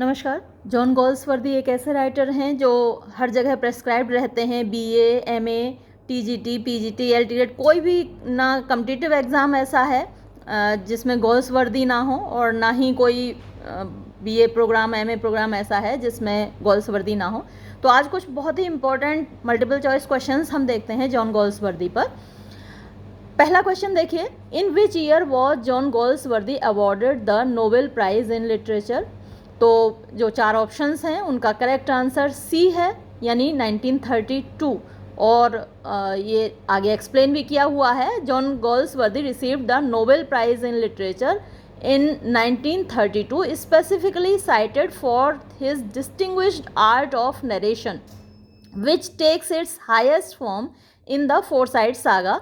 नमस्कार। जॉन गोल्सवर्दी एक ऐसे राइटर हैं जो हर जगह प्रेस्क्राइब्ड रहते हैं। बीए, एमए, टीजीटी, पीजीटी, एलटीटेट, कोई भी ना कम्पिटिटिव एग्ज़ाम ऐसा है जिसमें गोल्सवर्दी ना हो, और ना ही कोई बीए प्रोग्राम, एमए प्रोग्राम ऐसा है जिसमें गोल्सवर्दी ना हो। तो आज कुछ बहुत ही इंपॉर्टेंट मल्टीपल चॉइस क्वेश्चंस हम देखते हैं जॉन गोल्सवर्दी पर। पहला क्वेश्चन देखिए, in which year was John Galsworthy awarded the Nobel prize in literature. तो जो चार ऑप्शंस हैं उनका करेक्ट आंसर सी है, यानी 1932। और ये आगे एक्सप्लेन भी किया हुआ है। John Galsworthy received the Nobel prize in literature in 1932, specifically cited for his distinguished art of narration, which takes its highest form in the Forsyte saga।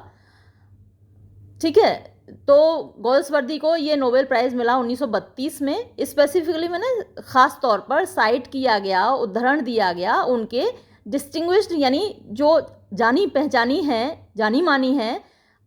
ठीक है, तो गोल्सवर्दी को ये नोबेल प्राइज़ मिला 1932 में। स्पेसिफिकली मैंने ख़ास तौर पर साइट किया गया, उद्धरण दिया गया उनके डिस्टिंग्विश्ड, यानी जो जानी पहचानी है, जानी मानी है,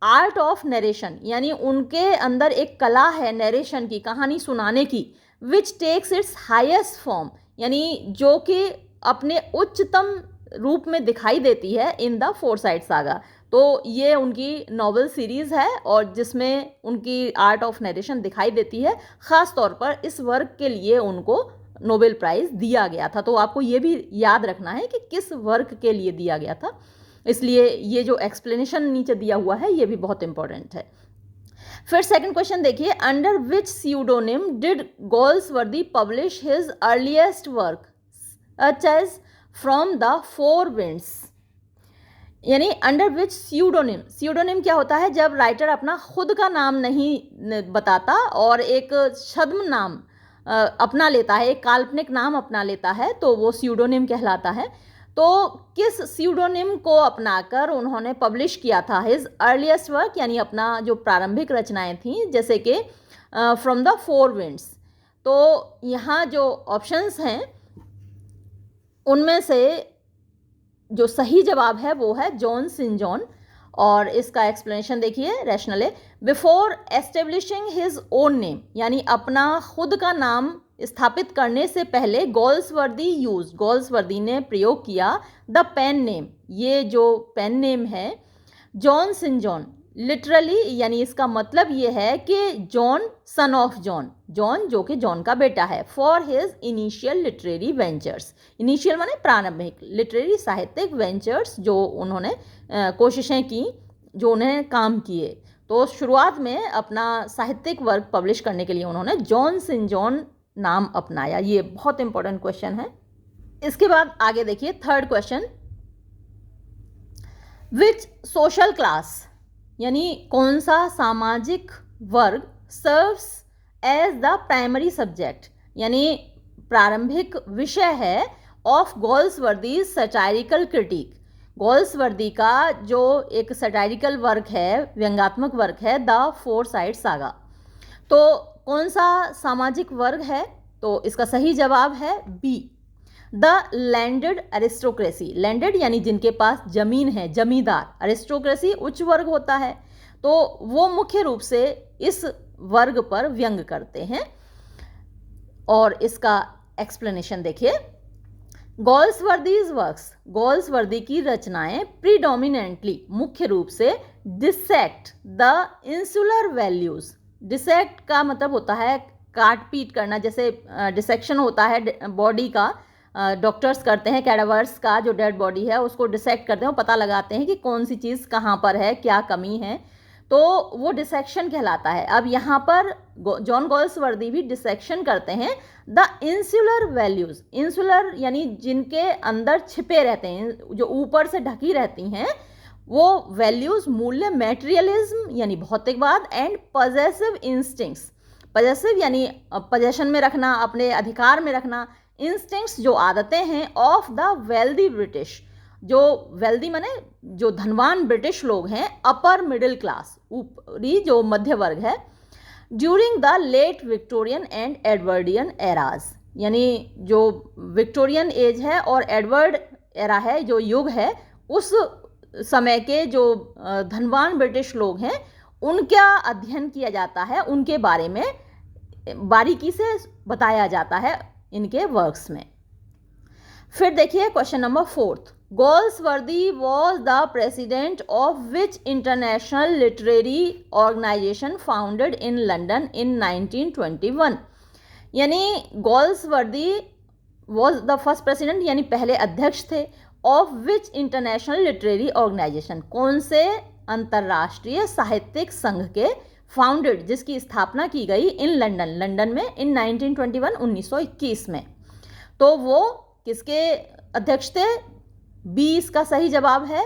आर्ट ऑफ नरेशन, यानी उनके अंदर एक कला है नरेशन की, कहानी सुनाने की। Which takes its highest form, यानी जो कि अपने उच्चतम रूप में दिखाई देती है इन द फोरसाइट सागा। तो ये उनकी नॉवल सीरीज़ है और जिसमें उनकी आर्ट ऑफ नरेशन दिखाई देती है। ख़ास तौर पर इस वर्क के लिए उनको नोबेल प्राइज़ दिया गया था। तो आपको ये भी याद रखना है कि किस वर्क के लिए दिया गया था, इसलिए ये जो एक्सप्लेनेशन नीचे दिया हुआ है ये भी बहुत इंपॉर्टेंट है। फिर सेकंड क्वेश्चन देखिए, under which pseudonym did Galsworthy publish his earliest work such as from the four winds. यानी अंडर विच स्यूडोनिम, स्यूडोनिम क्या होता है? जब राइटर अपना खुद का नाम नहीं बताता और एक छद्म नाम अपना लेता है, एक काल्पनिक नाम अपना लेता है, तो वो स्यूडोनिम कहलाता है। तो किस स्यूडोनिम को अपनाकर उन्होंने पब्लिश किया था हिज अर्लीस्ट वर्क, यानी अपना जो प्रारंभिक रचनाएं थीं, जैसे कि फ्रॉम द फोर विंड्स। तो यहाँ जो ऑप्शंस हैं उनमें से जो सही जवाब है वो है जॉन सिन जॉन। और इसका एक्सप्लेनेशन देखिए, रैशनल है। Before establishing his own name, यानी अपना खुद का नाम स्थापित करने से पहले गोल्सवर्दी ने प्रयोग किया द पेन नेम, ये जो पेन नेम है जॉन सिन जॉन। लिटरली यानी इसका मतलब ये है कि John son of John, John जो कि जॉन का बेटा है, for his initial literary ventures. Initial माने प्रारंभिक, लिटरेरी साहित्यिक वेंचर्स, जो उन्होंने कोशिशें की, जो उन्हें काम किए। तो शुरुआत में अपना साहित्यिक वर्क पब्लिश करने के लिए उन्होंने जॉन सिन जॉन नाम अपनाया। ये बहुत इंपॉर्टेंट क्वेश्चन है। इसके बाद आगे देखिए, third question, which social class, यानी कौन सा सामाजिक वर्ग serves as the primary subject, यानी प्रारंभिक विषय है of Galsworthy satirical critique. Galsworthy का जो एक सटायरिकल वर्क है, व्यंग्यात्मक वर्क है, द फोरसाइट सागा। तो कौन सा सामाजिक वर्ग है? तो इसका सही जवाब है B, the landed aristocracy. Landed यानी जिनके पास जमीन है, जमींदार। एरिस्टोक्रेसी उच्च वर्ग होता है, तो वो मुख्य रूप से इस वर्ग पर व्यंग करते हैं। और इसका एक्सप्लेनेशन देखिए, गोल्सवर्दीज वर्क्स, गोल्सवर्दी की रचनाएं प्रीडोमिनेंटली, मुख्य रूप से dissect the insular values. Dissect का मतलब होता है काट पीट करना, जैसे डिसेक्शन होता है बॉडी का, डॉक्टर्स करते हैं, कैडावर्स का जो डेड बॉडी है उसको डिसेक्ट करते हैं, पता लगाते हैं कि कौन सी चीज़ कहाँ पर है, क्या कमी है, तो वो डिसेक्शन कहलाता है। अब यहाँ पर जॉन गोल्सवर्दी भी डिसेक्शन करते हैं द इंसुलर वैल्यूज़। इंसुलर यानी जिनके अंदर छिपे रहते हैं, जो ऊपर से ढकी रहती हैं, वो वैल्यूज़, मूल्य, मैटेरियलिज्म यानी भौतिकवाद, एंड पजेसिव इंस्टिंक्ट्स। पजेसिव यानी पजेशन में रखना, अपने अधिकार में रखना, इंस्टिंक्ट्स जो आदतें हैं ऑफ द वेल्दी ब्रिटिश, जो वेल्दी माने जो धनवान ब्रिटिश लोग हैं, अपर मिडिल क्लास, ऊपरी जो मध्य वर्ग है, during the late Victorian and Edwardian eras, यानी जो विक्टोरियन एज है और एडवर्ड एरा है, जो युग है, उस समय के जो धनवान ब्रिटिश लोग हैं उनका अध्ययन किया जाता है, उनके बारे में बारीकी से बताया जाता है इनके वर्क्स में। फिर देखिए question number 4, Galsworthy was the president of which international literary organisation founded in London in 1921। यानी Galsworthy was the first president यानी पहले अध्यक्ष थे of which international literary organisation, कौन से अंतर्राष्ट्रीय साहित्यिक संघ के फाउंडेड, जिसकी स्थापना की गई इन लंदन में इन 1921 1921 में। तो वो किसके अध्यक्ष थे? बी इसका सही जवाब है,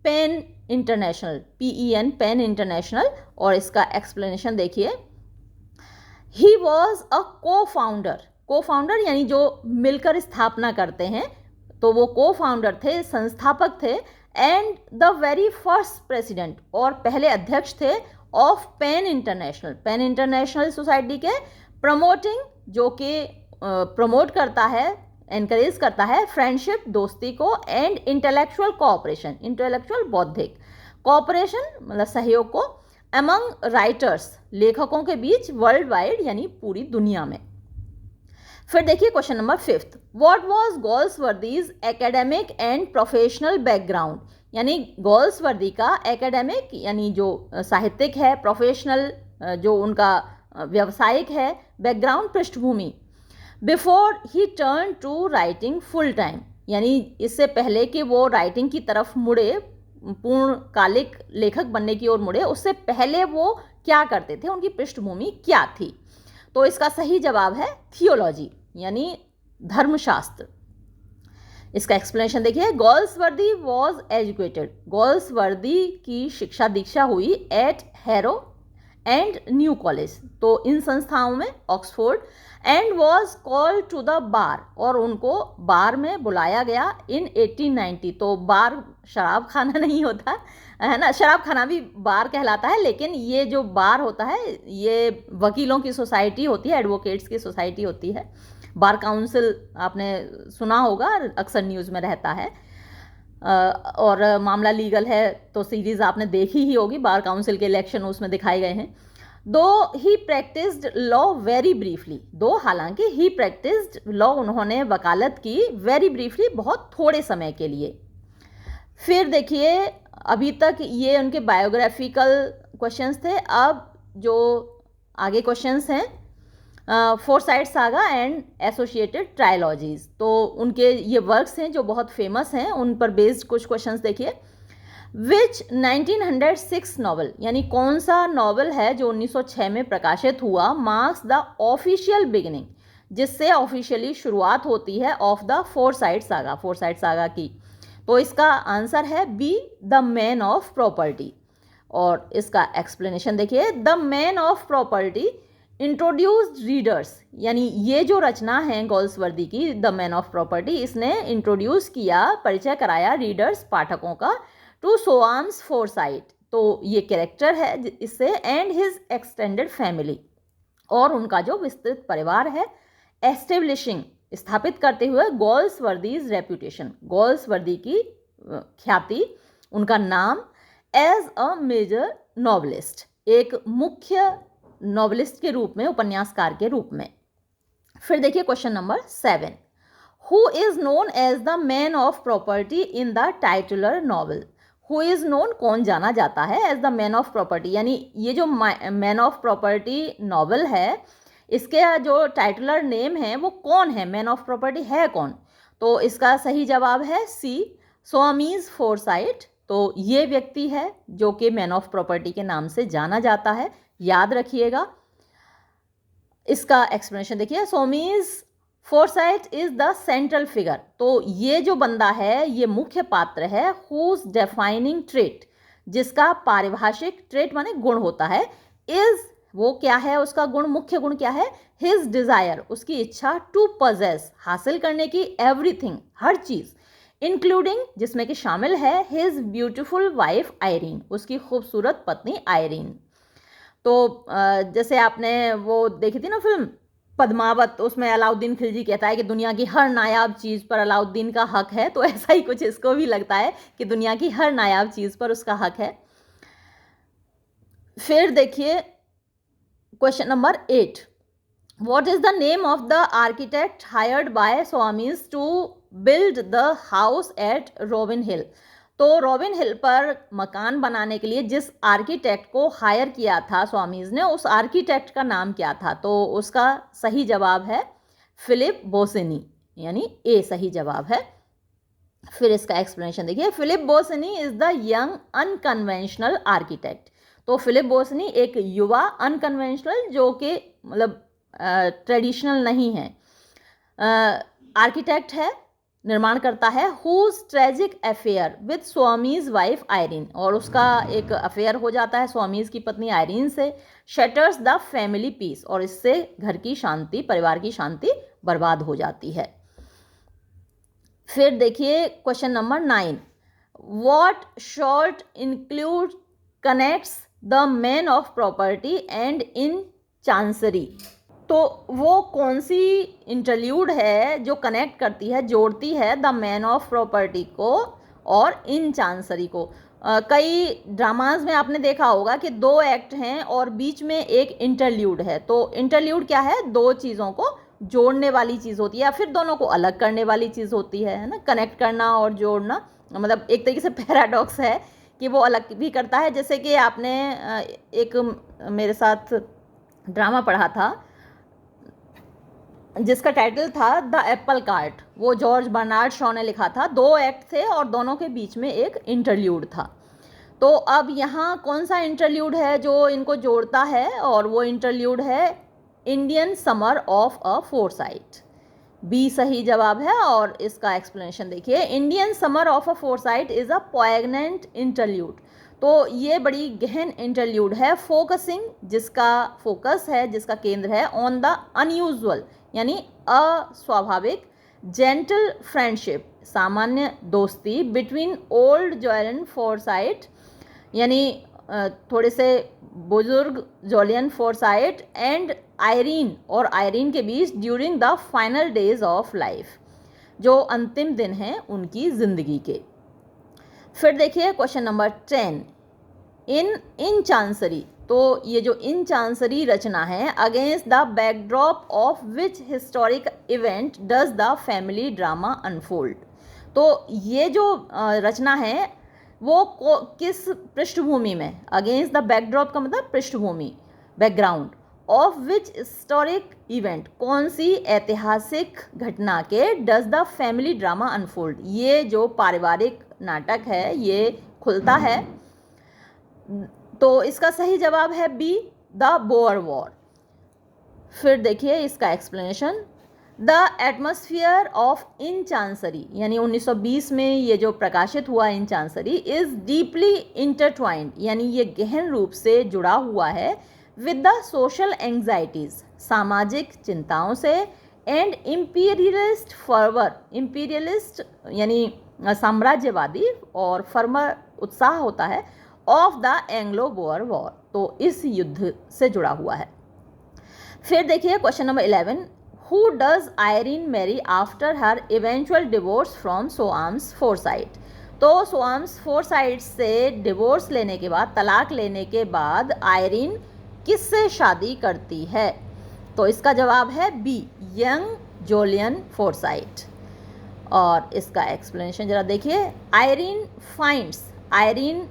PEN International, PEN PEN International. और इसका एक्सप्लेनेशन देखिए, ही वॉज अ को फाउंडर यानी जो मिलकर स्थापना करते हैं, तो वो को फाउंडर थे, संस्थापक थे, and the very first president और पहले अध्यक्ष थे ऑफ पेन इंटरनेशनल सोसाइटी के, प्रमोटिंग जो कि प्रमोट करता है, एनकरेज करता है फ्रेंडशिप दोस्ती को, एंड इंटेलेक्चुअल कोऑपरेशन बौद्धिक कोऑपरेशन मतलब सहयोग को, अमंग राइटर्स लेखकों के बीच, वर्ल्ड वाइड यानी पूरी दुनिया में। फिर देखिए question number 5, what was Galsworthy's academic and professional background. यानी गोल्सवर्दी का एकेडमिक यानी जो साहित्यिक है, प्रोफेशनल जो उनका व्यावसायिक है, बैकग्राउंड पृष्ठभूमि, before he turn to writing full time, यानी इससे पहले कि वो राइटिंग की तरफ मुड़े, पूर्णकालिक लेखक बनने की ओर मुड़े, उससे पहले वो क्या करते थे, उनकी पृष्ठभूमि क्या थी। तो इसका सही जवाब है थियोलॉजी यानी धर्मशास्त्र। इसका एक्सप्लेनेशन देखिए, गोल्सवर्दी वॉज एजुकेटेड, गोल्सवर्दी की शिक्षा दीक्षा हुई at Harrow and New College, तो इन संस्थाओं में, Oxford, and was called to the bar, और उनको बार में बुलाया गया इन 1890। तो बार शराब खाना नहीं होता है ना, शराब खाना भी बार कहलाता है, लेकिन ये जो बार होता है ये वकीलों की सोसाइटी होती है, एडवोकेट्स की सोसाइटी होती है। बार काउंसिल आपने सुना होगा, अक्सर न्यूज़ में रहता है, और मामला लीगल है तो सीरीज़ आपने देखी ही होगी, बार काउंसिल के इलेक्शन उसमें दिखाए गए हैं। दो ही प्रैक्टिस्ड लॉ वेरी ब्रीफली, दो हालांकि ही प्रैक्टिस्ड लॉ, उन्होंने वकालत की वेरी ब्रीफली, बहुत थोड़े समय के लिए। फिर देखिए अभी तक ये उनके बायोग्राफिकल क्वेश्चंस थे, अब जो आगे क्वेश्चंस हैं फोरसाइट सागा एंड एसोसिएटेड ट्रायलॉजीज, तो उनके ये वर्क्स हैं जो बहुत फेमस हैं, उन पर बेस्ड कुछ क्वेश्चंस देखिए। विच 1906 नॉवल, यानी कौन सा नॉवल है जो 1906 में प्रकाशित हुआ, मार्क्स द ऑफिशियल बिगिनिंग, जिससे ऑफिशियली शुरुआत होती है ऑफ द फोरसाइट सागा की। तो इसका आंसर है B, the man of property. और इसका एक्सप्लेनेशन देखिए, the man of property introduced readers, यानी ये जो रचना है गोल्सवर्दी की, द मैन ऑफ प्रॉपर्टी, इसने इंट्रोड्यूस किया, परिचय कराया रीडर्स पाठकों का, टू सोआम्स फोरसाइट, तो ये कैरेक्टर है इससे, एंड हिज एक्सटेंडेड फैमिली, और उनका जो विस्तृत परिवार है, एस्टेब्लिशिंग स्थापित करते हुए गोल्सवर्दीज रेप्यूटेशन, गोल्सवर्दी की ख्याति, उनका नाम, एज अ मेजर नॉवलिस्ट, एक मुख्य नॉवलिस्ट के रूप में, उपन्यासकार के रूप में। फिर देखिए question number 7, who is known as the man of property in the titular novel. Who is known, कौन जाना जाता है, as the man of property, यानी ये जो मैन ऑफ प्रॉपर्टी नॉवल है, इसके जो टाइटुलर नेम है वो कौन है, मैन ऑफ प्रॉपर्टी है कौन। तो इसका सही जवाब है सी, सोआमीज फोरसाइट। तो ये व्यक्ति है जो कि मैन ऑफ प्रॉपर्टी के नाम से जाना जाता है, याद रखिएगा। इसका एक्सप्लेनेशन देखिए, Soames's Forsyte is the central figure, तो ये जो बंदा है ये मुख्य पात्र है, हुज डेफाइनिंग ट्रेट, जिसका पारिभाषिक ट्रेट माने गुण होता है, इज वो क्या है, उसका गुण, मुख्य गुण क्या है, हिज डिजायर, उसकी इच्छा, टू पजेस हासिल करने की, एवरीथिंग हर चीज, इंक्लूडिंग जिसमें कि शामिल है, हिज ब्यूटीफुल वाइफ आयरीन, उसकी खूबसूरत पत्नी आयरीन। तो जैसे आपने वो देखी थी ना फिल्म पद्मावत, उसमें अलाउद्दीन खिलजी कहता है कि दुनिया की हर नायाब चीज़ पर अलाउद्दीन का हक है, तो ऐसा ही कुछ इसको भी लगता है कि दुनिया की हर नायाब चीज़ पर उसका हक है। फिर देखिए question number 8, What is the name of the architect hired by Swamis to build the house at Robin Hill? तो रॉबिन हिल पर मकान बनाने के लिए जिस आर्किटेक्ट को हायर किया था स्वामीज ने, उस आर्किटेक्ट का नाम क्या था? तो उसका सही जवाब है फिलिप बोसिनी, यानी ए सही जवाब है। फिर इसका एक्सप्लेनेशन देखिए, Philip Bosinney is the young unconventional architect. तो फिलिप बोसिनी एक युवा अनकन्वेंशनल, जो कि मतलब ट्रेडिशनल नहीं है, आर्किटेक्ट है, निर्माण करता है, whose tragic affair with Soames's wife Irene, और उसका एक अफेयर हो जाता है स्वामीज की पत्नी आयरीन से, शटर्स द फैमिली पीस, और इससे घर की शांति, परिवार की शांति बर्बाद हो जाती है। फिर देखिए question number 9, what short include connects the man of property and in chancery? तो वो कौन सी इंटरल्यूड है जो कनेक्ट करती है, जोड़ती है द मैन ऑफ प्रॉपर्टी को और इन चांसरी को? कई ड्रामाज में आपने देखा होगा कि 2 एक्ट हैं और बीच में एक इंटरल्यूड है। तो इंटरल्यूड क्या है? 2 चीज़ों को जोड़ने वाली चीज़ होती है, या फिर दोनों को अलग करने वाली चीज़ होती है ना। कनेक्ट करना और जोड़ना मतलब एक तरीके से पैराडॉक्स है कि वो अलग भी करता है। जैसे कि आपने एक मेरे साथ ड्रामा पढ़ा था जिसका टाइटल था द एप्पल कार्ट, वो जॉर्ज बर्नार्ड शॉ ने लिखा था। 2 एक्ट थे और दोनों के बीच में एक इंटरल्यूड था। तो अब यहाँ कौन सा इंटरल्यूड है जो इनको जोड़ता है? और वो इंटरल्यूड है Indian summer of a Forsyte, B सही जवाब है। और इसका एक्सप्लेनेशन देखिए, Indian summer of a Forsyte is a poignant interlude. तो ये बड़ी गहन इंटरल्यूड है, फोकसिंग, जिसका फोकस है, जिसका केंद्र है ऑन द अनयूजुअल, यानी अस्वाभाविक, जेंटल फ्रेंडशिप, सामान्य दोस्ती, बिटवीन ओल्ड जोलियन फोरसाइट, यानी थोड़े से बुजुर्ग जोलियन फोरसाइट एंड आयरीन, और आयरीन के बीच, during the final days of life, जो अंतिम दिन हैं उनकी जिंदगी के। फिर देखिए क्वेश्चन नंबर 10, इन चांसरी। तो ये जो इन चांसरी रचना है, against the backdrop of which historic event does the family drama unfold? तो ये जो रचना है वो किस पृष्ठभूमि में, अगेंस्ट द बैकड्रॉप का मतलब पृष्ठभूमि, background, of which historic event, कौन सी ऐतिहासिक घटना के, does the family drama unfold, ये जो पारिवारिक नाटक है ये खुलता है? तो इसका सही जवाब है बी, द बोअर वॉर। फिर देखिए इसका explanation, the atmosphere of in chancery, यानी 1920 में ये जो प्रकाशित हुआ इन चांसरी, इज डीपली इंटरट्वाइंड, यानी ये गहन रूप से जुड़ा हुआ है, विद द सोशल एंग्जाइटीज, सामाजिक चिंताओं से, एंड इम्पीरियलिस्ट फर्वर, इम्पीरियलिस्ट यानी साम्राज्यवादी, और फर्मर उत्साह होता है, of the Anglo Boer war, तो इस युद्ध से जुड़ा हुआ है। फिर देखिए question number 11, who does Irene marry after her eventual divorce from Soames Forsyte? तो सोआम्स फोरसाइट से डिवोर्स लेने के बाद, तलाक लेने के बाद, आयरीन किससे शादी करती है? तो इसका जवाब है बी, यंग जोलियन फोरसाइट। और इसका एक्सप्लेनेशन जरा देखिए, आयरीन फाइंड्स, आयरीन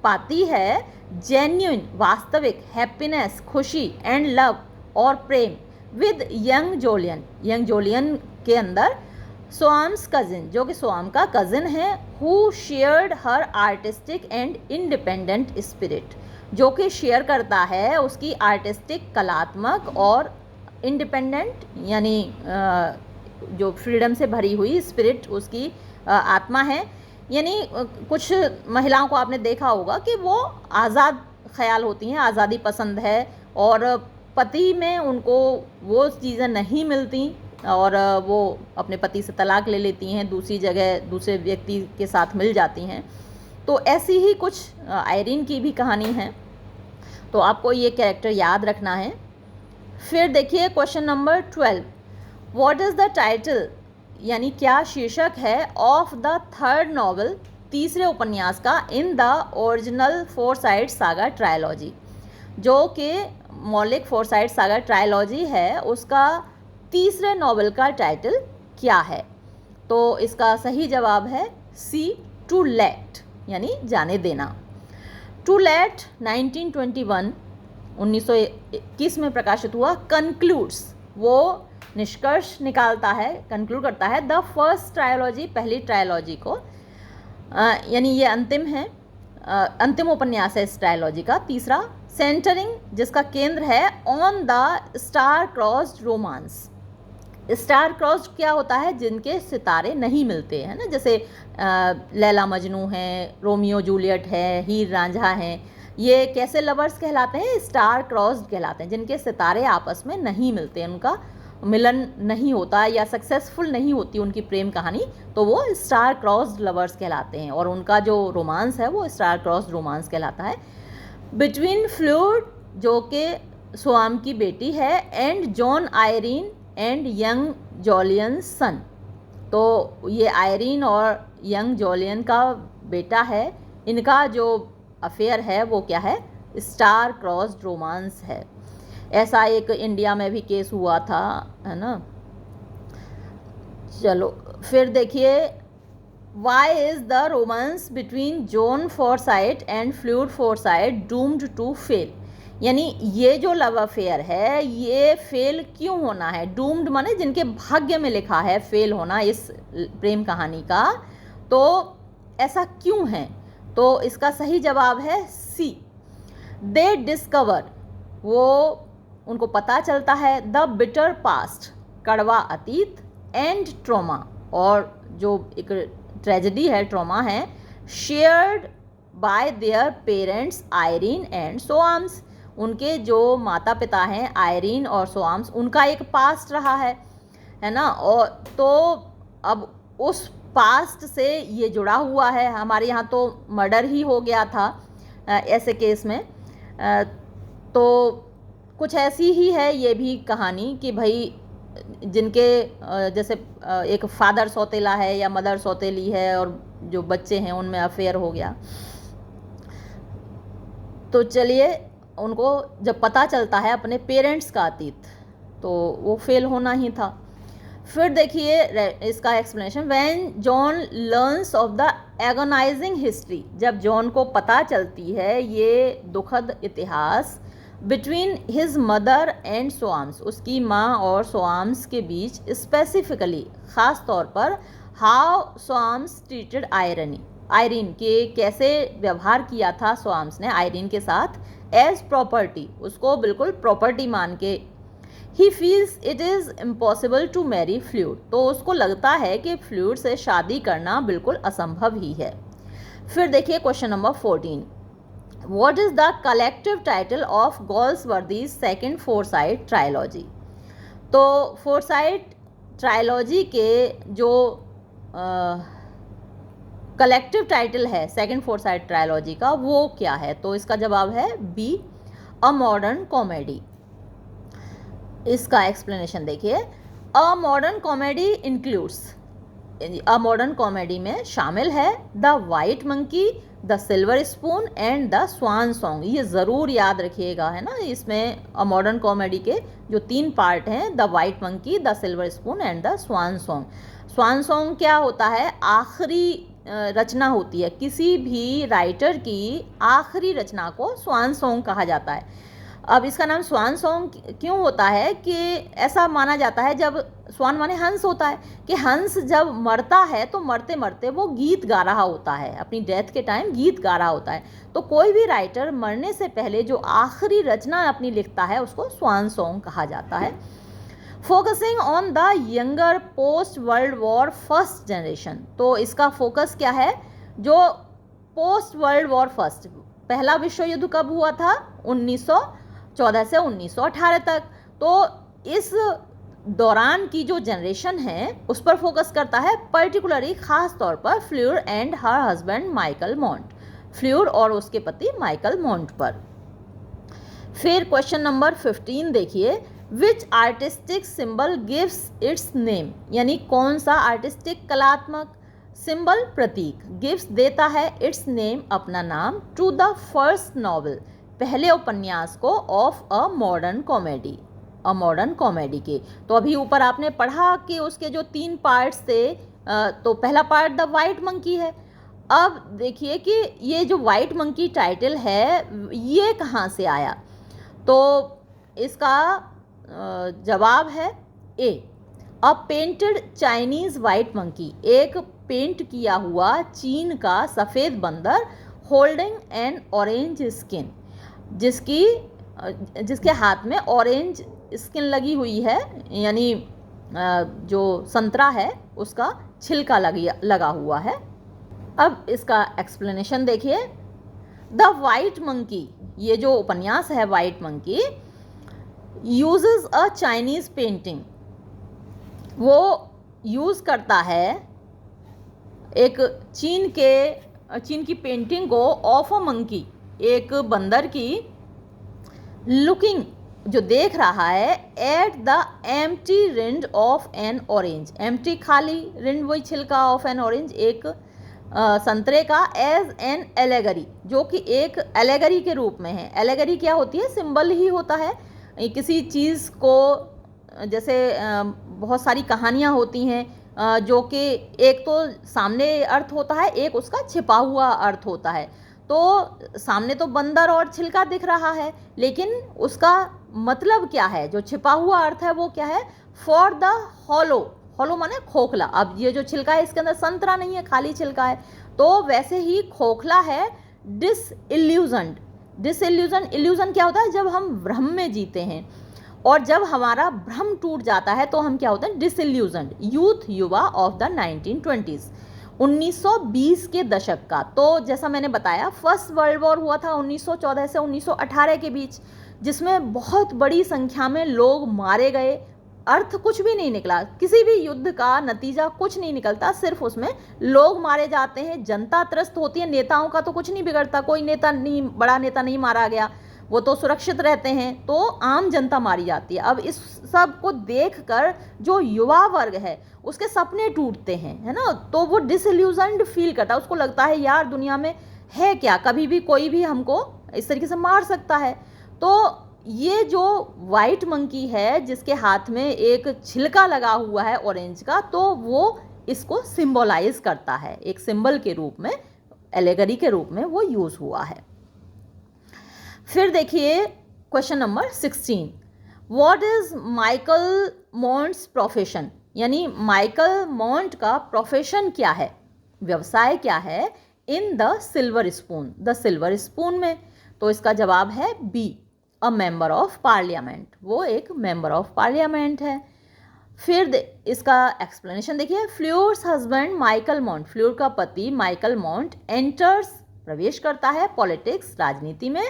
पाती है, जेन्युइन वास्तविक, हैप्पीनेस खुशी, एंड लव और प्रेम, with young Julian, young Julian के अंदर, सोआम्स कजिन, जो कि सोआम का कजिन है, who shared her artistic and independent spirit, जो कि शेयर करता है उसकी आर्टिस्टिक, कलात्मक और इंडिपेंडेंट, यानी जो फ्रीडम से भरी हुई स्पिरिट उसकी आत्मा है। यानी कुछ महिलाओं को आपने देखा होगा कि वो आज़ाद ख्याल होती हैं, आज़ादी पसंद है, और पति में उनको वो चीज़ें नहीं मिलती और वो अपने पति से तलाक ले लेती हैं, दूसरी जगह दूसरे व्यक्ति के साथ मिल जाती हैं। तो ऐसी ही कुछ आयरीन की भी कहानी है, तो आपको ये कैरेक्टर याद रखना है। फिर देखिए question number 12, what is the title, यानी क्या शीर्षक है, ऑफ द थर्ड नॉवल, तीसरे उपन्यास का, in the original foresight saga trilogy, जो कि मौलिक फोरसाइट सागा ट्रायलॉजी है उसका तीसरे नॉवल का टाइटल क्या है? तो इसका सही जवाब है सी, टू लेट, यानी जाने देना। टू लेट 1921 में प्रकाशित हुआ। कंक्लूड्स, वो निष्कर्ष निकालता है, कंक्लूड करता है द फर्स्ट ट्रायलॉजी, पहली ट्रायलॉजी को, यानी ये अंतिम है, अंतिम उपन्यास है इस ट्रायलॉजी का, तीसरा। सेंटरिंग, जिसका केंद्र है on the star crossed romance. Star crossed क्या होता है? जिनके सितारे नहीं मिलते हैं ना, जैसे लैला मजनू हैं, रोमियो जूलियट है, हीर रांझा हैं, ये कैसे लवर्स कहलाते हैं? स्टार क्रॉस्ड कहलाते हैं, जिनके सितारे आपस में नहीं मिलते, उनका मिलन नहीं होता या सक्सेसफुल नहीं होती उनकी प्रेम कहानी, तो वो स्टार क्रॉस्ड लवर्स कहलाते हैं, और उनका जो रोमांस है वो स्टार क्रॉस्ड रोमांस कहलाता है। बिटवीन फ्लूइड, जो कि स्वाम की बेटी है, and Jon Irene and young Jolyon son, तो ये आयरीन और यंग जॉलियन का बेटा है, इनका जो अफेयर है वो क्या है? स्टार क्रॉस्ड रोमांस है। ऐसा एक इंडिया में भी केस हुआ था, है ना। चलो फिर देखिए, why is the romance between John Forsyte and fluid Forsyte doomed to fail, यानी ये जो लव अफेयर है ये फेल क्यों होना है? डूम्ड माने जिनके भाग्य में लिखा है फेल होना इस प्रेम कहानी का, तो ऐसा क्यों है? तो इसका सही जवाब है सी, दे डिस्कवर, वो उनको पता चलता है, द बिटर पास्ट, कड़वा अतीत, एंड ट्रॉमा, और जो एक ट्रेजेडी है, ट्रॉमा है, shared by their parents Irene and Soames, उनके जो माता पिता हैं आयरीन और सोआम्स, उनका एक पास्ट रहा है ना। और तो अब उस पास्ट से ये जुड़ा हुआ है। हमारे यहाँ तो मर्डर ही हो गया था ऐसे केस में, तो कुछ ऐसी ही है ये भी कहानी कि भाई जिनके जैसे एक फादर सौतेला है या मदर सौतेली है और जो बच्चे हैं उनमें अफेयर हो गया। तो चलिए, उनको जब पता चलता है अपने पेरेंट्स का अतीत, तो वो फेल होना ही था। फिर देखिए इसका explanation, when John learns of the agonising history, जब जॉन को पता चलती है ये दुखद इतिहास, बिटवीन हिज मदर एंड सोआम्स, उसकी माँ और सोआम्स के बीच, स्पेसिफिकली ख़ास तौर पर, हाउ सोआम्स ट्रीटेड आयरीन के कैसे व्यवहार किया था सोआम्स ने आयरीन के साथ, एज प्रॉपर्टी, उसको बिल्कुल प्रॉपर्टी मान के। He feels it is impossible to marry fluid, तो उसको लगता है कि फ्लूइड से शादी करना बिल्कुल असंभव ही है। फिर देखिए question number 14, what is the collective title of Galsworthy's second Forsyte trilogy? तो फोरसाइट ट्रायलॉजी के जो कलेक्टिव टाइटल है सेकेंड फोरसाइट ट्रायलॉजी का, वो क्या है? तो इसका जवाब है बी, अ मॉडर्न कॉमेडी। इसका एक्सप्लेनेशन देखिए, a modern comedy includes, a modern comedy में शामिल है the white monkey, the silver spoon and the swan song. ये ज़रूर याद रखिएगा, है ना। इसमें अ मॉडर्न कॉमेडी के जो 3 पार्ट हैं, the white monkey, the silver spoon and the swan Song. Swan song क्या होता है? आखिरी रचना होती है, किसी भी राइटर की आखिरी रचना को स्वान सॉन्ग कहा जाता है। अब इसका नाम स्वान सॉन्ग क्यों होता है कि ऐसा माना जाता है, जब स्वान माने हंस होता है, कि हंस जब मरता है तो मरते मरते वो गीत गा रहा होता है, अपनी डेथ के टाइम गीत गा रहा होता है। तो कोई भी राइटर मरने से पहले जो आखिरी रचना अपनी लिखता है उसको स्वान सॉन्ग कहा जाता है। Focusing on the younger post world war first generation, तो इसका फोकस क्या है? जो पोस्ट वर्ल्ड वॉर फर्स्ट, पहला विश्व युद्ध कब हुआ था? 1914 से 1918 तक। तो इस दौरान की जो जनरेशन है उस पर फोकस करता है, पर्टिकुलरली खास तौर पर fluid and her husband Michael मॉन्ट, fluid और उसके पति माइकल मॉन्ट पर। फिर क्वेश्चन नंबर 15 देखिए, which artistic symbol gives its name, यानी कौन सा आर्टिस्टिक कलात्मक सिंबल प्रतीक गिव्स देता है इट्स नेम अपना नाम, टू द फर्स्ट नॉवल, पहले उपन्यास को ऑफ अ मॉडर्न कॉमेडी के। तो अभी ऊपर आपने पढ़ा कि उसके जो 3 पार्ट्स थे, तो पहला पार्ट द वाइट मंकी है। अब देखिए कि ये जो वाइट मंकी टाइटल है ये कहाँ से आया, तो इसका जवाब है ए, अ पेंटेड चाइनीज़ वाइट मंकी, एक पेंट किया हुआ चीन का सफ़ेद बंदर, होल्डिंग एन ऑरेंज स्किन, जिसके हाथ में ऑरेंज स्किन लगी हुई है, यानी जो संतरा है उसका छिलका लगा हुआ है। अब इसका एक्सप्लेनेशन देखिए। द वाइट मंकी, ये जो उपन्यास है white monkey, uses a Chinese painting, वो यूज़ करता है एक चीन की पेंटिंग को ऑफ अ मंकी, एक बंदर की, लुकिंग जो देख रहा है, at the empty rind of N orange, empty खाली, रिंड वही छिलका, ऑफ एन ऑरेंज एक संतरे का, एज एन एलेगरी, जो कि एक एलेगरी के रूप में है। एलेगरी क्या होती है, सिंबल ही होता है किसी चीज़ को, जैसे बहुत सारी कहानियाँ होती हैं जो कि एक तो सामने अर्थ होता है, एक उसका छिपा हुआ अर्थ होता है। तो सामने तो बंदर और छिलका दिख रहा है, लेकिन उसका मतलब क्या है, जो छिपा हुआ अर्थ है वो क्या है, फॉर द हॉलो, हॉलो माने खोखला। अब ये जो छिलका है इसके अंदर संतरा नहीं है, खाली छिलका है, तो वैसे ही खोखला है डिसइल्यूजन्ड। इल्यूजन क्या होता है, जब हम भ्रम में जीते हैं, और जब हमारा भ्रम टूट जाता है तो हम क्या होते हैं, डिसइल्यूजन्ड। यूथ, युवा ऑफ द 1920s, 1920 के दशक का। तो जैसा मैंने बताया, फर्स्ट वर्ल्ड वॉर हुआ था 1914 से 1918 के बीच, जिसमें बहुत बड़ी संख्या में लोग मारे गए। अर्थ कुछ भी नहीं निकला, किसी भी युद्ध का नतीजा कुछ नहीं निकलता, सिर्फ उसमें लोग मारे जाते हैं, जनता त्रस्त होती है। नेताओं का तो कुछ नहीं बिगड़ता, कोई नेता नहीं, बड़ा नेता नहीं मारा गया, वो तो सुरक्षित रहते हैं, तो आम जनता मारी जाती है। अब इस सब को देखकर जो युवा वर्ग है उसके सपने टूटते हैं, है ना, तो वो डिसइल्यूजन्ड फील करता है, उसको लगता है यार दुनिया में है क्या, कभी भी कोई भी हमको इस तरीके से मार सकता है। तो ये जो वाइट मंकी है जिसके हाथ में एक छिलका लगा हुआ है ऑरेंज का, तो वो इसको सिंबलाइज करता है, एक सिंबल के रूप में, एलेगरी के रूप में वो यूज हुआ है। फिर देखिए question number 16, what is Michael Mont's profession, यानी माइकल मोंट का प्रोफेशन क्या है, व्यवसाय क्या है, इन द सिल्वर स्पून में। तो इसका जवाब है B, a member of parliament, वो एक मेंबर ऑफ पार्लियामेंट है। फिर इसका एक्सप्लेनेशन देखिए। फ्ल्योर्स हस्बैंड माइकल मोंट, फ्ल्योर का पति माइकल मोंट, एंटर्स प्रवेश करता है, पॉलिटिक्स राजनीति में,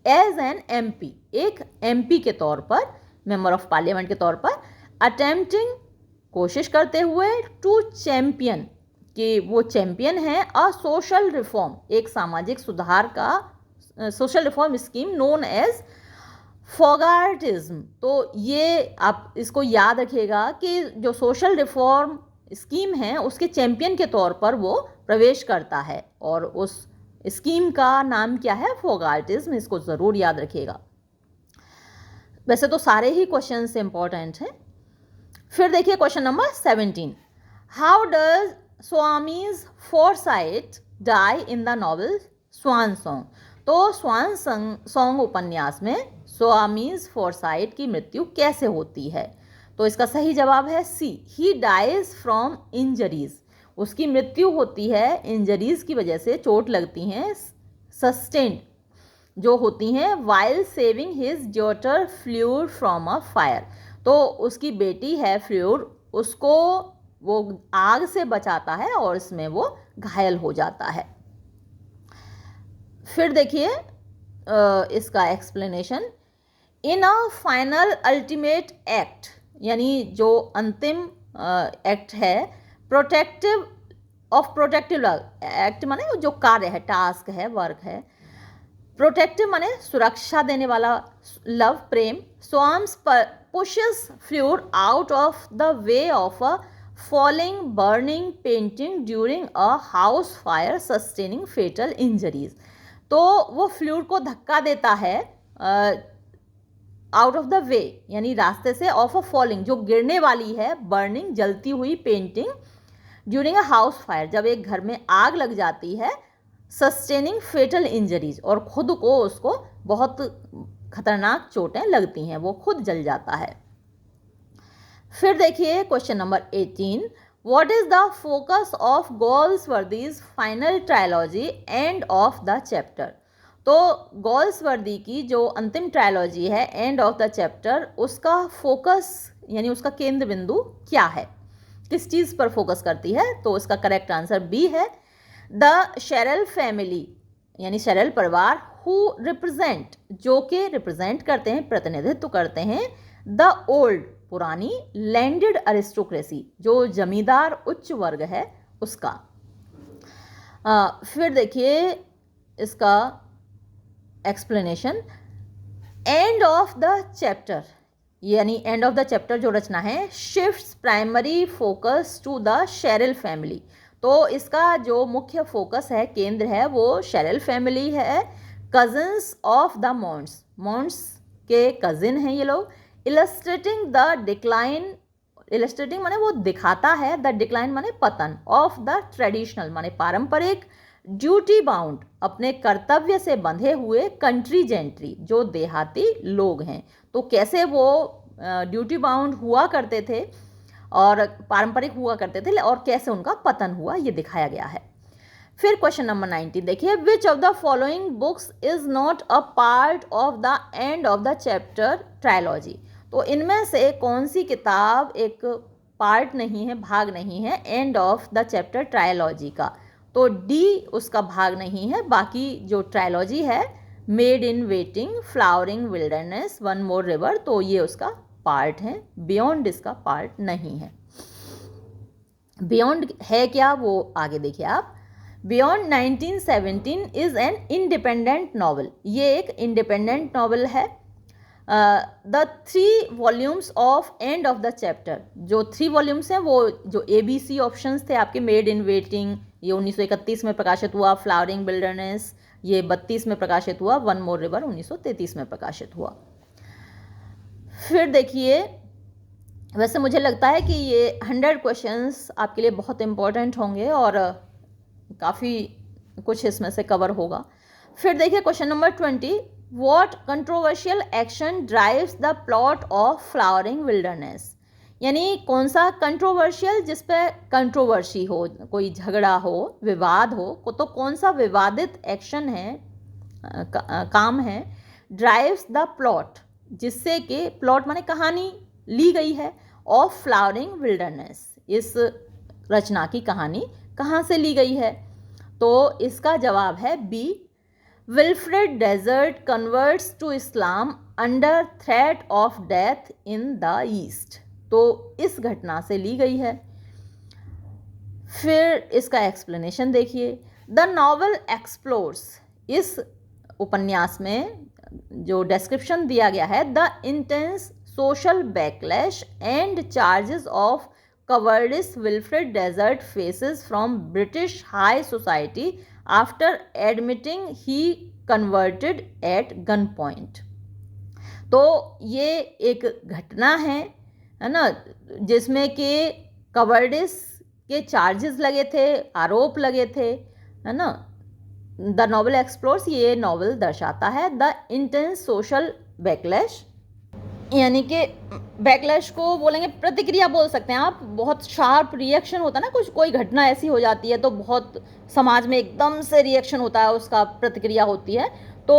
एज एन एमपी, एक एमपी के तौर पर, मेंबर ऑफ पार्लियामेंट के तौर पर, अटेम्प्टिंग कोशिश करते हुए, टू चैंपियन, कि वो चैंपियन है, अ सोशल रिफॉर्म, एक सामाजिक सुधार का, social reform scheme known as Foggartism. तो ये आप इसको याद रखिएगा कि जो सोशल रिफॉर्म स्कीम है उसके चैंपियन के तौर पर वो प्रवेश करता है, और उस स्कीम का नाम क्या है, फोगार्टिज्म, इसको ज़रूर याद रखिएगा। वैसे तो सारे ही क्वेश्चन इंपॉर्टेंट हैं। फिर देखिए question number 17, how does Soames's Forsyte die in the novel swan song. तो स्वान सॉन्ग उपन्यास में स्वामीज फोरसाइट की मृत्यु कैसे होती है, तो इसका सही जवाब है सी, ही डाइज फ्रॉम इंजरीज, उसकी मृत्यु होती है इंजरीज की वजह से, चोट लगती हैं, सस्टेन्ड जो होती हैं, while saving his daughter Fleur from a fire. तो उसकी बेटी है फ्ल्यूर, उसको वो आग से बचाता है और इसमें वो घायल हो जाता है। फिर देखिए इसका explanation, in a final ultimate act, यानी जो अंतिम एक्ट है, प्रोटेक्टिव एक्ट माने जो कार्य है, टास्क है, वर्क है, प्रोटेक्टिव माने सुरक्षा देने वाला, लव प्रेम, Soames pushes Fleur out of the way of a falling burning painting during a house fire sustaining fatal injuries. तो वो फ्लूइड को धक्का देता है आउट ऑफ द वे, यानी रास्ते से, ऑफ अ फॉलिंग, जो गिरने वाली है, बर्निंग, जलती हुई painting, during a house fire, जब एक घर में आग लग जाती है, सस्टेनिंग फेटल इंजरीज, और खुद को उसको बहुत खतरनाक चोटें लगती हैं, वो खुद जल जाता है। फिर देखिए question number 18, what is the focus of Galsworthy's final trilogy end of the chapter. तो गोल्सवर्दी की जो अंतिम ट्रायलॉजी है, एंड ऑफ द चैप्टर, उसका फोकस यानी उसका केंद्र बिंदु क्या है, किस चीज़ पर फोकस करती है। तो इसका करेक्ट आंसर बी है, द शेरल फैमिली, यानी शेरल परिवार, हु रिप्रेजेंट, जो कि रिप्रेजेंट करते हैं, प्रतिनिधित्व करते हैं, द ओल्ड, पुरानी, लैंडेड अरिस्टोक्रेसी, जो जमींदार उच्च वर्ग है उसका। फिर देखिए इसका explanation, end of the chapter, यानी एंड ऑफ द चैप्टर जो रचना है, shifts primary focus to the Charwell family. तो इसका जो मुख्य फोकस है, केंद्र है, वो शेरल फैमिली है, cousins of the months, months के कजिन हैं ये लोग, इलस्ट्रेटिंग द डिक्लाइन, इलस्ट्रेटिंग माने वो दिखाता है, द डिक्लाइन माने पतन, ऑफ द ट्रेडिशनल माने पारंपरिक, ड्यूटी बाउंड अपने कर्तव्य से बंधे हुए, कंट्री जेंट्री जो देहाती लोग हैं, तो कैसे वो ड्यूटी बाउंड हुआ करते थे और पारंपरिक हुआ करते थे, और कैसे उनका पतन हुआ, ये दिखाया गया है। फिर क्वेश्चन नंबर 19 देखिए, which of the following books is not a part of the end of the chapter trilogy. तो इनमें से कौन सी किताब एक पार्ट नहीं है, भाग नहीं है end of the chapter trilogy का। तो डी उसका भाग नहीं है, बाकी जो ट्रायलॉजी है, made in waiting, flowering wilderness, one more river, तो ये उसका पार्ट है, बियॉन्ड इसका पार्ट नहीं है। बियॉन्ड है क्या, वो आगे देखिए आप। Beyond 1917 is an independent novel, ये एक इंडिपेंडेंट नॉवल है। The 3 volumes of and of the chapter, जो 3 वॉल्यूम्स हैं वो जो ABC ऑप्शंस थे आपके, मेड इन वेटिंग ये 1931 में प्रकाशित हुआ, फ्लावरिंग विल्डरनेस ये 32 में प्रकाशित हुआ, वन मोर रिवर 1933 में प्रकाशित हुआ। फिर देखिए, वैसे मुझे लगता है कि ये 100 क्वेश्चंस आपके लिए बहुत इंपॉर्टेंट होंगे और काफ़ी कुछ इसमें से कवर होगा। फिर देखिए question number 20, what controversial action drives the plot of flowering wilderness, यानी कौन सा कंट्रोवर्शियल, जिस पे कंट्रोवर्सी हो, कोई झगड़ा हो, विवाद हो, तो कौन सा विवादित एक्शन है, काम है, ड्राइव्स द प्लॉट, जिससे कि प्लॉट माने कहानी ली गई है, ऑफ फ्लावरिंग विल्डरनेस, इस रचना की कहानी कहाँ से ली गई है। तो इसका जवाब है B, Wilfred Desert converts to Islam under threat of death in the east, तो इस घटना से ली गई है। फिर इसका एक्सप्लेनेशन देखिए, द नॉवल एक्सप्लोर्स, इस उपन्यास में जो डिस्क्रिप्शन दिया गया है, the intense social backlash and charges of cowardice Wilfred Desert faces from British high society after admitting he converted at gunpoint. तो ये एक घटना है ना, जिसमें कि कवर्डिस के चार्जेस लगे थे, आरोप लगे थे, है ना। द नॉवल एक्सप्लोर्स, ये नॉवल दर्शाता है द इंटेंस सोशल बैकलैश, यानी कि बैकलैश को बोलेंगे प्रतिक्रिया बोल सकते हैं आप, बहुत शार्प रिएक्शन होता है ना, कुछ कोई घटना ऐसी हो जाती है तो बहुत समाज में एकदम से रिएक्शन होता है, उसका प्रतिक्रिया होती है, तो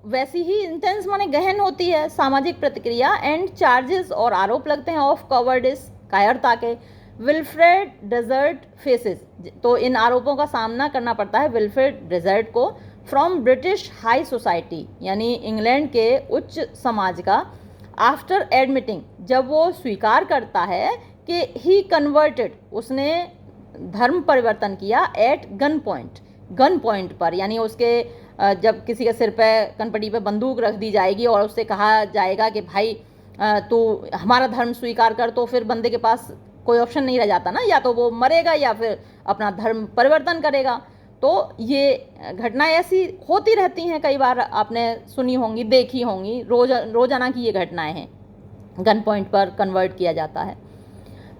वैसी ही इंटेंस माने गहन होती है सामाजिक प्रतिक्रिया। एंड चार्जेस और आरोप लगते हैं ऑफ कवर्डिस, कायरता के, विल्फ्रेड डेजर्ट फेसेस, तो इन आरोपों का सामना करना पड़ता है विल्फ्रेड डेजर्ट को, फ्रॉम ब्रिटिश हाई सोसाइटी, यानी इंग्लैंड के उच्च समाज का, आफ्टर एडमिटिंग, जब वो स्वीकार करता है कि ही कन्वर्टेड, उसने धर्म परिवर्तन किया, at gunpoint, gunpoint पर, यानी उसके जब किसी के सिर पे कनपटी पे बंदूक रख दी जाएगी और उससे कहा जाएगा कि भाई तू हमारा धर्म स्वीकार कर, तो फिर बंदे के पास कोई ऑप्शन नहीं रह जाता ना, या तो वो मरेगा या फिर अपना धर्म परिवर्तन करेगा। तो ये घटनाएं ऐसी होती रहती हैं, कई बार आपने सुनी होंगी, देखी होंगी, रोजाना की ये घटनाएं हैं। गन पॉइंट पर कन्वर्ट किया जाता है,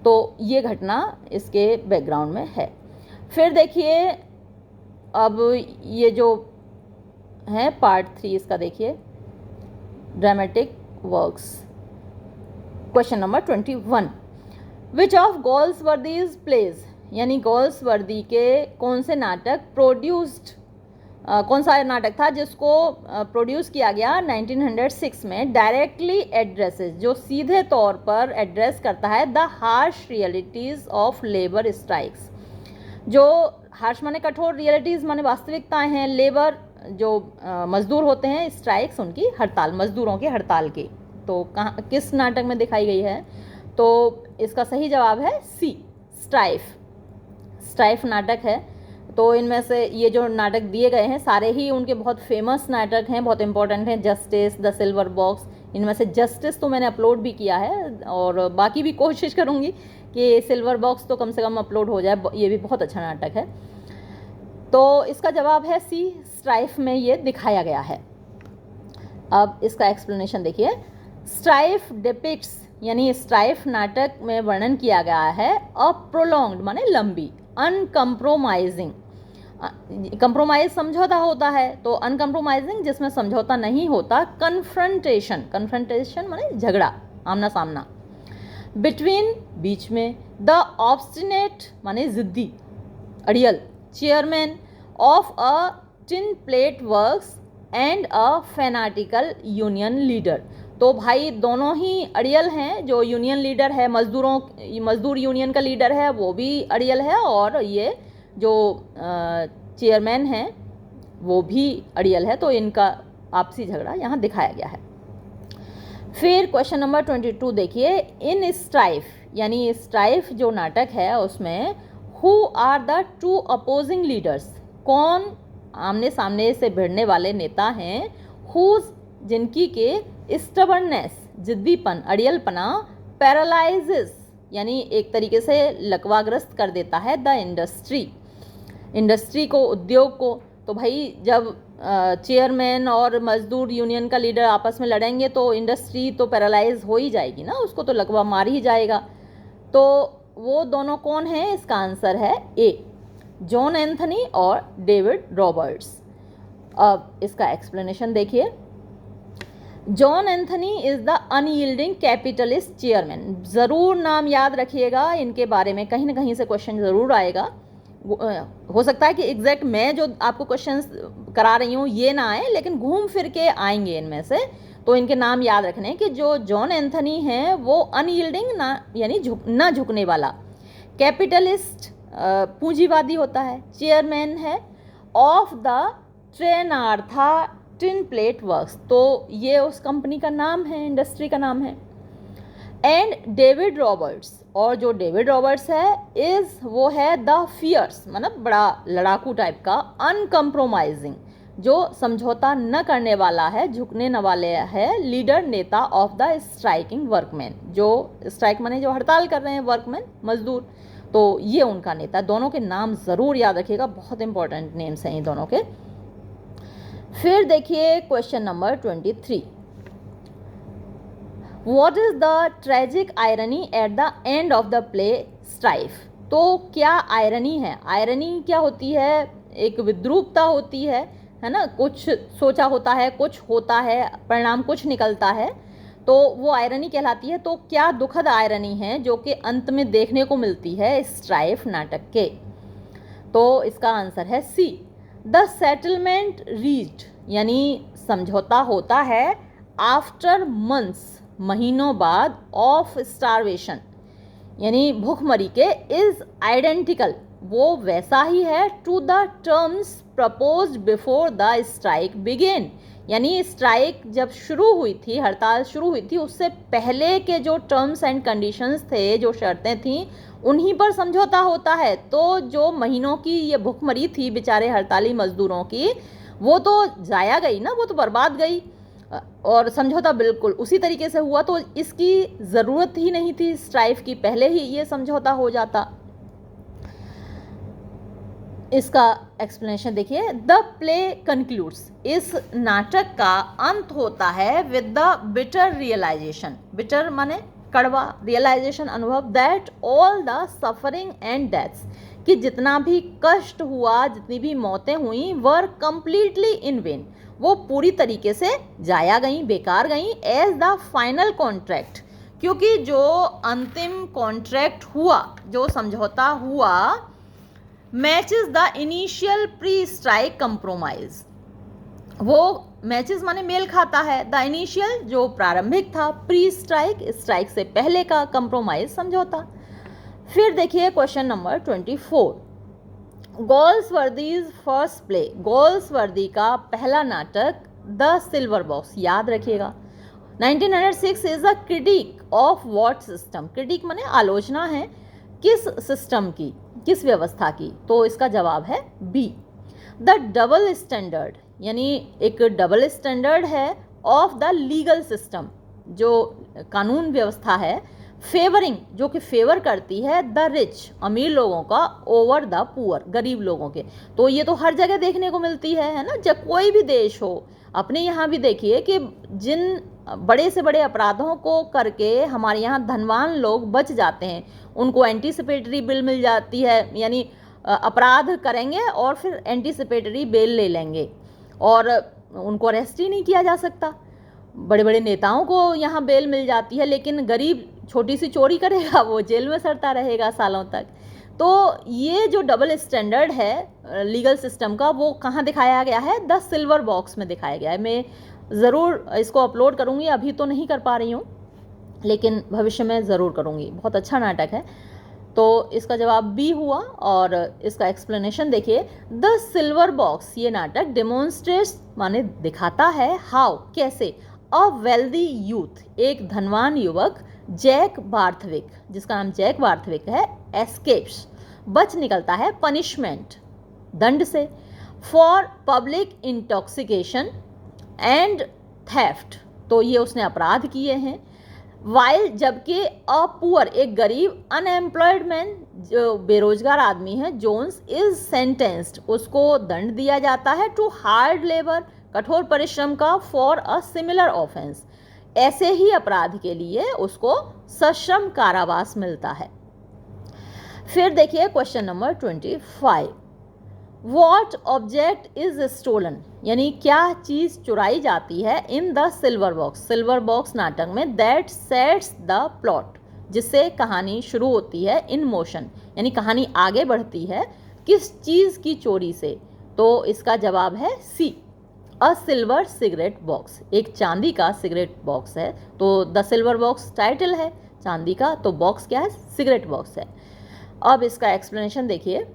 तो ये घटना इसके बैकग्राउंड में है। फिर देखिए अब ये जो है पार्ट 3 इसका देखिए, dramatic works. Question number 21, which of Galsworthy's plays, यानी गोल्सवर्दी के कौन से नाटक प्रोड्यूस्ड, कौन सा नाटक था जिसको प्रोड्यूस किया गया 1906 में, डायरेक्टली एड्रेसेस, जो सीधे तौर पर एड्रेस करता है the harsh realities of labour strikes. जो हार्श माने कठोर, रियलिटीज़ माने वास्तविकताएं हैं, लेबर जो मजदूर होते हैं, स्ट्राइक्स उनकी हड़ताल, मजदूरों की हड़ताल की। तो कहाँ किस नाटक में दिखाई गई है? तो इसका सही जवाब है सी, स्ट्राइफ। स्ट्राइफ नाटक है। तो इनमें से ये जो नाटक दिए गए हैं सारे ही उनके बहुत फेमस नाटक हैं, बहुत इंपॉर्टेंट हैं। जस्टिस, द सिल्वर बॉक्स, इनमें से जस्टिस तो मैंने अपलोड भी किया है और बाकी भी कोशिश करूँगी कि सिल्वर बॉक्स तो कम से कम अपलोड हो जाए, ये भी बहुत अच्छा नाटक है। तो इसका जवाब है सी, स्ट्राइफ में ये दिखाया गया है। अब इसका एक्सप्लेनेशन देखिए। स्ट्राइफ डिपिक्ट्स, यानी स्ट्राइफ नाटक में वर्णन किया गया है अ प्रोलॉन्ग्ड माने लंबी, अनकम्प्रोमाइजिंग, कंप्रोमाइज समझौता होता है, तो अनकम्प्रोमाइजिंग जिसमें समझौता नहीं होता, कन्फ्रंटेशन, कन्फ्रंटेशन माने झगड़ा, आमना सामना, बिटवीन बीच में, द ऑब्स्टिनेट माने जिद्दी, अड़ियल, chairman of a tin plate works and a fanatical union leader. तो भाई दोनों ही अड़ियल हैं, जो यूनियन लीडर है, मजदूर यूनियन का लीडर है वो भी अड़ियल है, और ये जो चेयरमैन हैं वो भी अड़ियल है। तो इनका आपसी झगड़ा यहाँ दिखाया गया है। फिर क्वेश्चन नंबर 22 देखिए। इन स्ट्राइफ, यानी स्ट्राइफ जो नाटक है उसमें who are the two opposing leaders, कौन आमने सामने से भिड़ने वाले नेता हैं, हुज जिनकी के स्टबर्ननेस, जिद्दीपन, अड़ियलपना, पैरालाइजेस यानी एक तरीके से लकवाग्रस्त कर देता है द इंडस्ट्री को, उद्योग को। तो भाई जब चेयरमैन और मजदूर यूनियन का लीडर आपस में लड़ेंगे तो इंडस्ट्री तो पैरालाइज हो ही जाएगी ना, उसको तो लकवा मार ही जाएगा। तो वो दोनों कौन हैं? इसका आंसर है ए, जॉन एंथनी और डेविड रॉबर्ट्स। अब इसका एक्सप्लेनेशन देखिए। John Anthony is the unyielding capitalist chairman. ज़रूर नाम याद रखिएगा, इनके बारे में कहीं ना कहीं से क्वेश्चन ज़रूर आएगा। हो सकता है कि एग्जैक्ट मैं जो आपको क्वेश्चंस करा रही हूँ ये ना आए, लेकिन घूम फिर के आएंगे इनमें से। तो इनके नाम याद रखने कि जो जॉन एंथनी हैं वो अनयील्डिंग ना, यानी ना झुकने वाला, कैपिटलिस्ट पूंजीवादी होता है, चेयरमैन है of the Trenartha tin plate works, तो ये उस कंपनी का नाम है, इंडस्ट्री का नाम है। एंड डेविड रॉबर्ट्स, और जो डेविड रॉबर्ट्स है इज वो है द फियर्स, मतलब बड़ा लड़ाकू टाइप का, अनकम्प्रोमाइजिंग जो समझौता न करने वाला है, झुकने न वाले है, लीडर नेता ऑफ द स्ट्राइकिंग वर्कमैन, जो स्ट्राइक माने जो हड़ताल कर रहे हैं वर्कमैन, मजदूर, तो ये उनका नेता। दोनों के नाम ज़रूर याद रखिएगा, बहुत इंपॉर्टेंट नेम्स हैं ये दोनों के। फिर देखिए question number 23। What is the tragic irony at the end of the play Strife? तो क्या आयरनी है? आयरनी क्या होती है? एक विद्रूपता होती है ना, कुछ सोचा होता है, कुछ होता है, परिणाम कुछ निकलता है, तो वो आयरनी कहलाती है। तो क्या दुखद आयरनी है जो कि अंत में देखने को मिलती है स्ट्राइफ नाटक के? तो इसका आंसर है सी, द सेटलमेंट रीच्ड, यानी समझौता होता है आफ्टर मंथ्स, महीनों बाद, ऑफ स्टारवेशन यानी भूखमरी के, इज आइडेंटिकल वो वैसा ही है, to the terms proposed before the strike began, यानी स्ट्राइक जब शुरू हुई थी, हड़ताल शुरू हुई थी, उससे पहले के जो टर्म्स एंड कंडीशंस थे, जो शर्तें थीं, उन्हीं पर समझौता होता है। तो जो महीनों की ये भूखमरी थी बेचारे हड़ताली मजदूरों की, वो तो जाया गई ना, वो तो बर्बाद गई, और समझौता बिल्कुल उसी तरीके से हुआ। तो इसकी ज़रूरत ही नहीं थी स्ट्राइफ की, पहले ही ये समझौता हो जाता। इसका एक्सप्लेनेशन देखिए, द प्ले कंक्लूड्स, इस नाटक का अंत होता है with the bitter realisation, bitter माने कड़वा, रियलाइजेशन अनुभव, that all the suffering and deaths, कि जितना भी कष्ट हुआ, जितनी भी मौतें हुई, वर कंप्लीटली इन वेन, वो पूरी तरीके से जाया गई, बेकार गई, एज द फाइनल कॉन्ट्रैक्ट, क्योंकि जो अंतिम कॉन्ट्रैक्ट हुआ, जो समझौता हुआ, matches the initial pre strike compromise, वो मैचेस माने मेल खाता है, द इनिशियल जो प्रारंभिक था, प्री स्ट्राइक स्ट्राइक से पहले का, कंप्रोमाइज समझौता। फिर देखिए क्वेश्चन नंबर 24, गोल्सवर्दीज फर्स्ट प्ले, गोल्सवर्दी का पहला नाटक द सिल्वर बॉक्स, याद रखिएगा, 1906 is a critic of what system, critic माने आलोचना है, किस सिस्टम की, किस व्यवस्था की, तो इसका जवाब है बी, द डबल स्टैंडर्ड, यानी एक डबल स्टैंडर्ड है ऑफ द लीगल सिस्टम, जो कानून व्यवस्था है, फेवरिंग, जो कि फेवर करती है द रिच, अमीर लोगों का, ओवर द पुअर, गरीब लोगों के। तो ये तो हर जगह देखने को मिलती है ना, जब कोई भी देश हो, अपने यहाँ भी देखिए कि जिन बड़े से बड़े अपराधों को करके हमारे यहाँ धनवान लोग बच जाते हैं, उनको एंटीसिपेटरी बिल मिल जाती है, यानी अपराध करेंगे और फिर एंटीसिपेटरी बेल ले लेंगे और उनको अरेस्ट ही नहीं किया जा सकता। बड़े बड़े नेताओं को यहाँ बेल मिल जाती है, लेकिन गरीब छोटी सी चोरी करेगा वो जेल में सड़ता रहेगा सालों तक। तो ये जो डबल स्टैंडर्ड है लीगल सिस्टम का, वो कहाँ दिखाया गया है, द सिल्वर बॉक्स में दिखाया गया है। मैं ज़रूर इसको अपलोड करूँगी, अभी तो नहीं कर पा रही हूँ, लेकिन भविष्य में ज़रूर करूँगी। बहुत अच्छा नाटक है। तो इसका जवाब बी हुआ। और इसका एक्सप्लेनेशन देखिए, द सिल्वर बॉक्स, ये नाटक डेमोन्स्ट्रेट्स माने दिखाता है, हाउ, कैसे, अ वेल्दी यूथ, एक धनवान युवक, जैक बार्थविक, जिसका नाम जैक बार्थविक है, एस्केप्स, बच निकलता है, पनिशमेंट, दंड से, for public intoxication and theft, तो ये उसने अपराध किए हैं, वाइल, जबकि अ पुअर, एक गरीब, अनएम्प्लॉयड मैन, जो बेरोजगार आदमी है, जोन्स, इज सेंटेंस्ड, उसको दंड दिया जाता है, टू हार्ड लेबर, कठोर परिश्रम का, फॉर अ सिमिलर ऑफेंस, ऐसे ही अपराध के लिए उसको सश्रम कारावास मिलता है। फिर देखिए question number 25, what object is stolen, यानी क्या चीज चुराई जाती है, in the silver box, silver box नाटक में, दैट सेट्स द प्लॉट, जिससे कहानी शुरू होती है, इन मोशन, यानी कहानी आगे बढ़ती है, किस चीज की चोरी से, तो इसका जवाब है सी, अ सिल्वर सिगरेट बॉक्स, एक चांदी का सिगरेट बॉक्स है। तो द सिल्वर बॉक्स टाइटल है चांदी का, तो बॉक्स क्या है, सिगरेट बॉक्स है। अब इसका एक्सप्लेनेशन देखिए,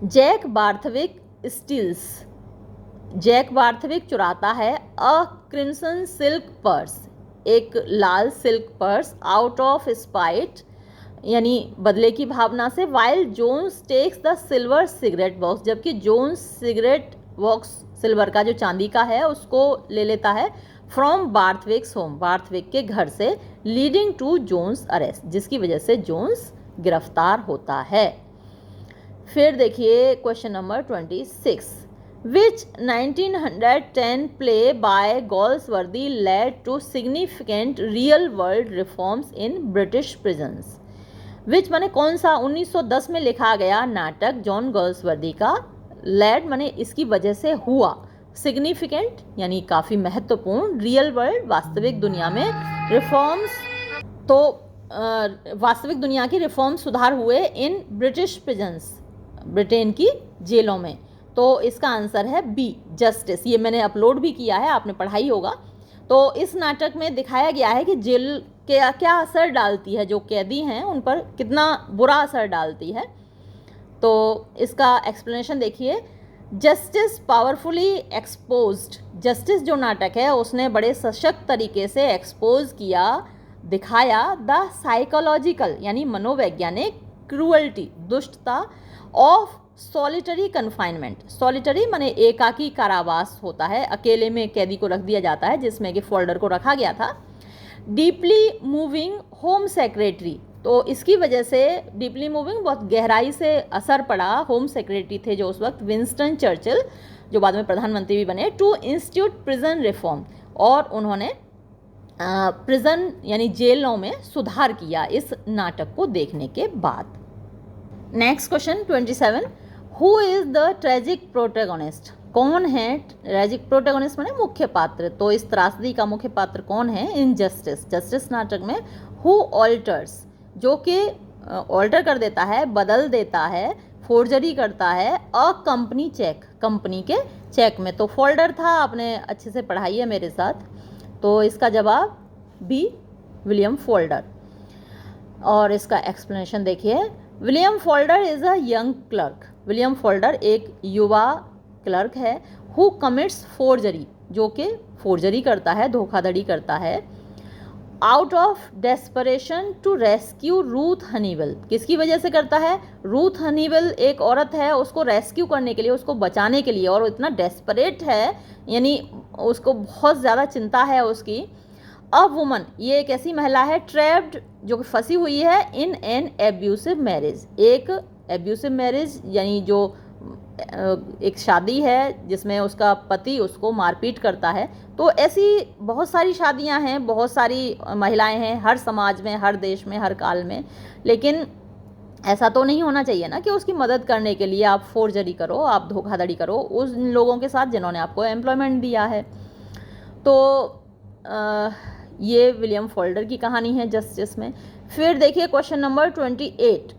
Jack Barthwick steals, Jack Barthwick चुराता है, अ क्रिम्सन सिल्क पर्स, एक लाल silk purse, out of spite, यानी बदले की भावना से, while Jones takes the silver cigarette box, जबकि जोन्स सिगरेट बॉक्स सिल्वर का जो चांदी का है उसको ले लेता है, फ्रॉम बार्थविक्स होम, बार्थविक के घर से, लीडिंग टू जोन्स अरेस्ट, जिसकी वजह से जोन्स गिरफ्तार होता है। फिर देखिए question number 26, which 1910 play by Galsworthy led to significant real world reforms in British prisons, which माने कौन सा 1910 में लिखा गया नाटक जॉन गोल्सवर्दी का, लेड माने इसकी वजह से हुआ, सिग्निफिकेंट यानी काफ़ी महत्वपूर्ण, रियल वर्ल्ड वास्तविक दुनिया में, रिफॉर्म्स तो वास्तविक दुनिया की रिफॉर्म सुधार हुए, इन ब्रिटिश प्रिजन्स, ब्रिटेन की जेलों में। तो इसका आंसर है बी, जस्टिस। ये मैंने अपलोड भी किया है, आपने पढ़ाई होगा। तो इस नाटक में दिखाया गया है कि जेल क्या क्या असर डालती है, जो कैदी हैं उन पर कितना बुरा असर डालती है। तो इसका एक्सप्लेनेशन देखिए, जस्टिस पावरफुली एक्सपोज्ड, जस्टिस जो नाटक है उसने बड़े सशक्त तरीके से एक्सपोज किया, दिखाया, द साइकोलॉजिकल यानी मनोवैज्ञानिक क्रूअल्टी, दुष्टता, ऑफ सॉलिटरी कन्फाइनमेंट, सॉलिटरी माने एकाकी कारावास होता है, अकेले में कैदी को रख दिया जाता है, जिसमें कि फोल्डर को रखा गया था, डीपली मूविंग होम सेक्रेटरी, तो इसकी वजह से डीपली मूविंग बहुत गहराई से असर पड़ा। होम सेक्रेटरी थे जो उस वक्त विंस्टन चर्चिल, जो बाद में प्रधानमंत्री भी बने, टू इंस्टीट्यूट प्रिजन रिफॉर्म, और उन्होंने प्रिजन यानी जेलों में सुधार किया इस नाटक को देखने के बाद। Next question 27, who is the tragic protagonist? कौन है ट्रेजिक प्रोटैगनिस्ट माने मुख्य पात्र? तो इस त्रासदी का मुख्य पात्र कौन है इन जस्टिस? जस्टिस नाटक में हु ऑल्टर्स, जो कि ऑल्टर कर देता है, बदल देता है, फोर्जरी करता है अ कंपनी चेक, कंपनी के चेक में। तो फोल्डर था, आपने अच्छे से पढ़ाई है मेरे साथ, तो इसका जवाब बी विलियम फोल्डर। और इसका एक्सप्लेनेशन देखिए, William folder is a young clerk. William folder एक युवा क्लर्क है। हु कमिट्स फोर्जरी, जो कि फोर्जरी करता है, धोखाधड़ी करता है। Out of desperation to rescue Ruth Honeywill, किसकी वजह से करता है? रूथ हनीवेल एक औरत है, उसको रेस्क्यू करने के लिए, उसको बचाने के लिए, और इतना डेस्परेट है, यानी उसको बहुत ज़्यादा चिंता है उसकी। अ वुमन, ये एक ऐसी महिला है, ट्रैप्ड, जो कि फंसी हुई है, इन एन एब्यूसिव मैरिज, एक एब्यूसिव मैरिज यानी जो एक शादी है जिसमें उसका पति उसको मारपीट करता है। तो ऐसी बहुत सारी शादियां हैं, बहुत सारी महिलाएं हैं हर समाज में, हर देश में, हर काल में, लेकिन ऐसा तो नहीं होना चाहिए ना कि उसकी मदद करने के लिए आप फोर्जरी करो, आप धोखाधड़ी करो उस लोगों के साथ जिन्होंने आपको एम्प्लॉयमेंट दिया है। तो ये विलियम फोल्डर की कहानी है जस्टिस में। फिर देखिए question number 28,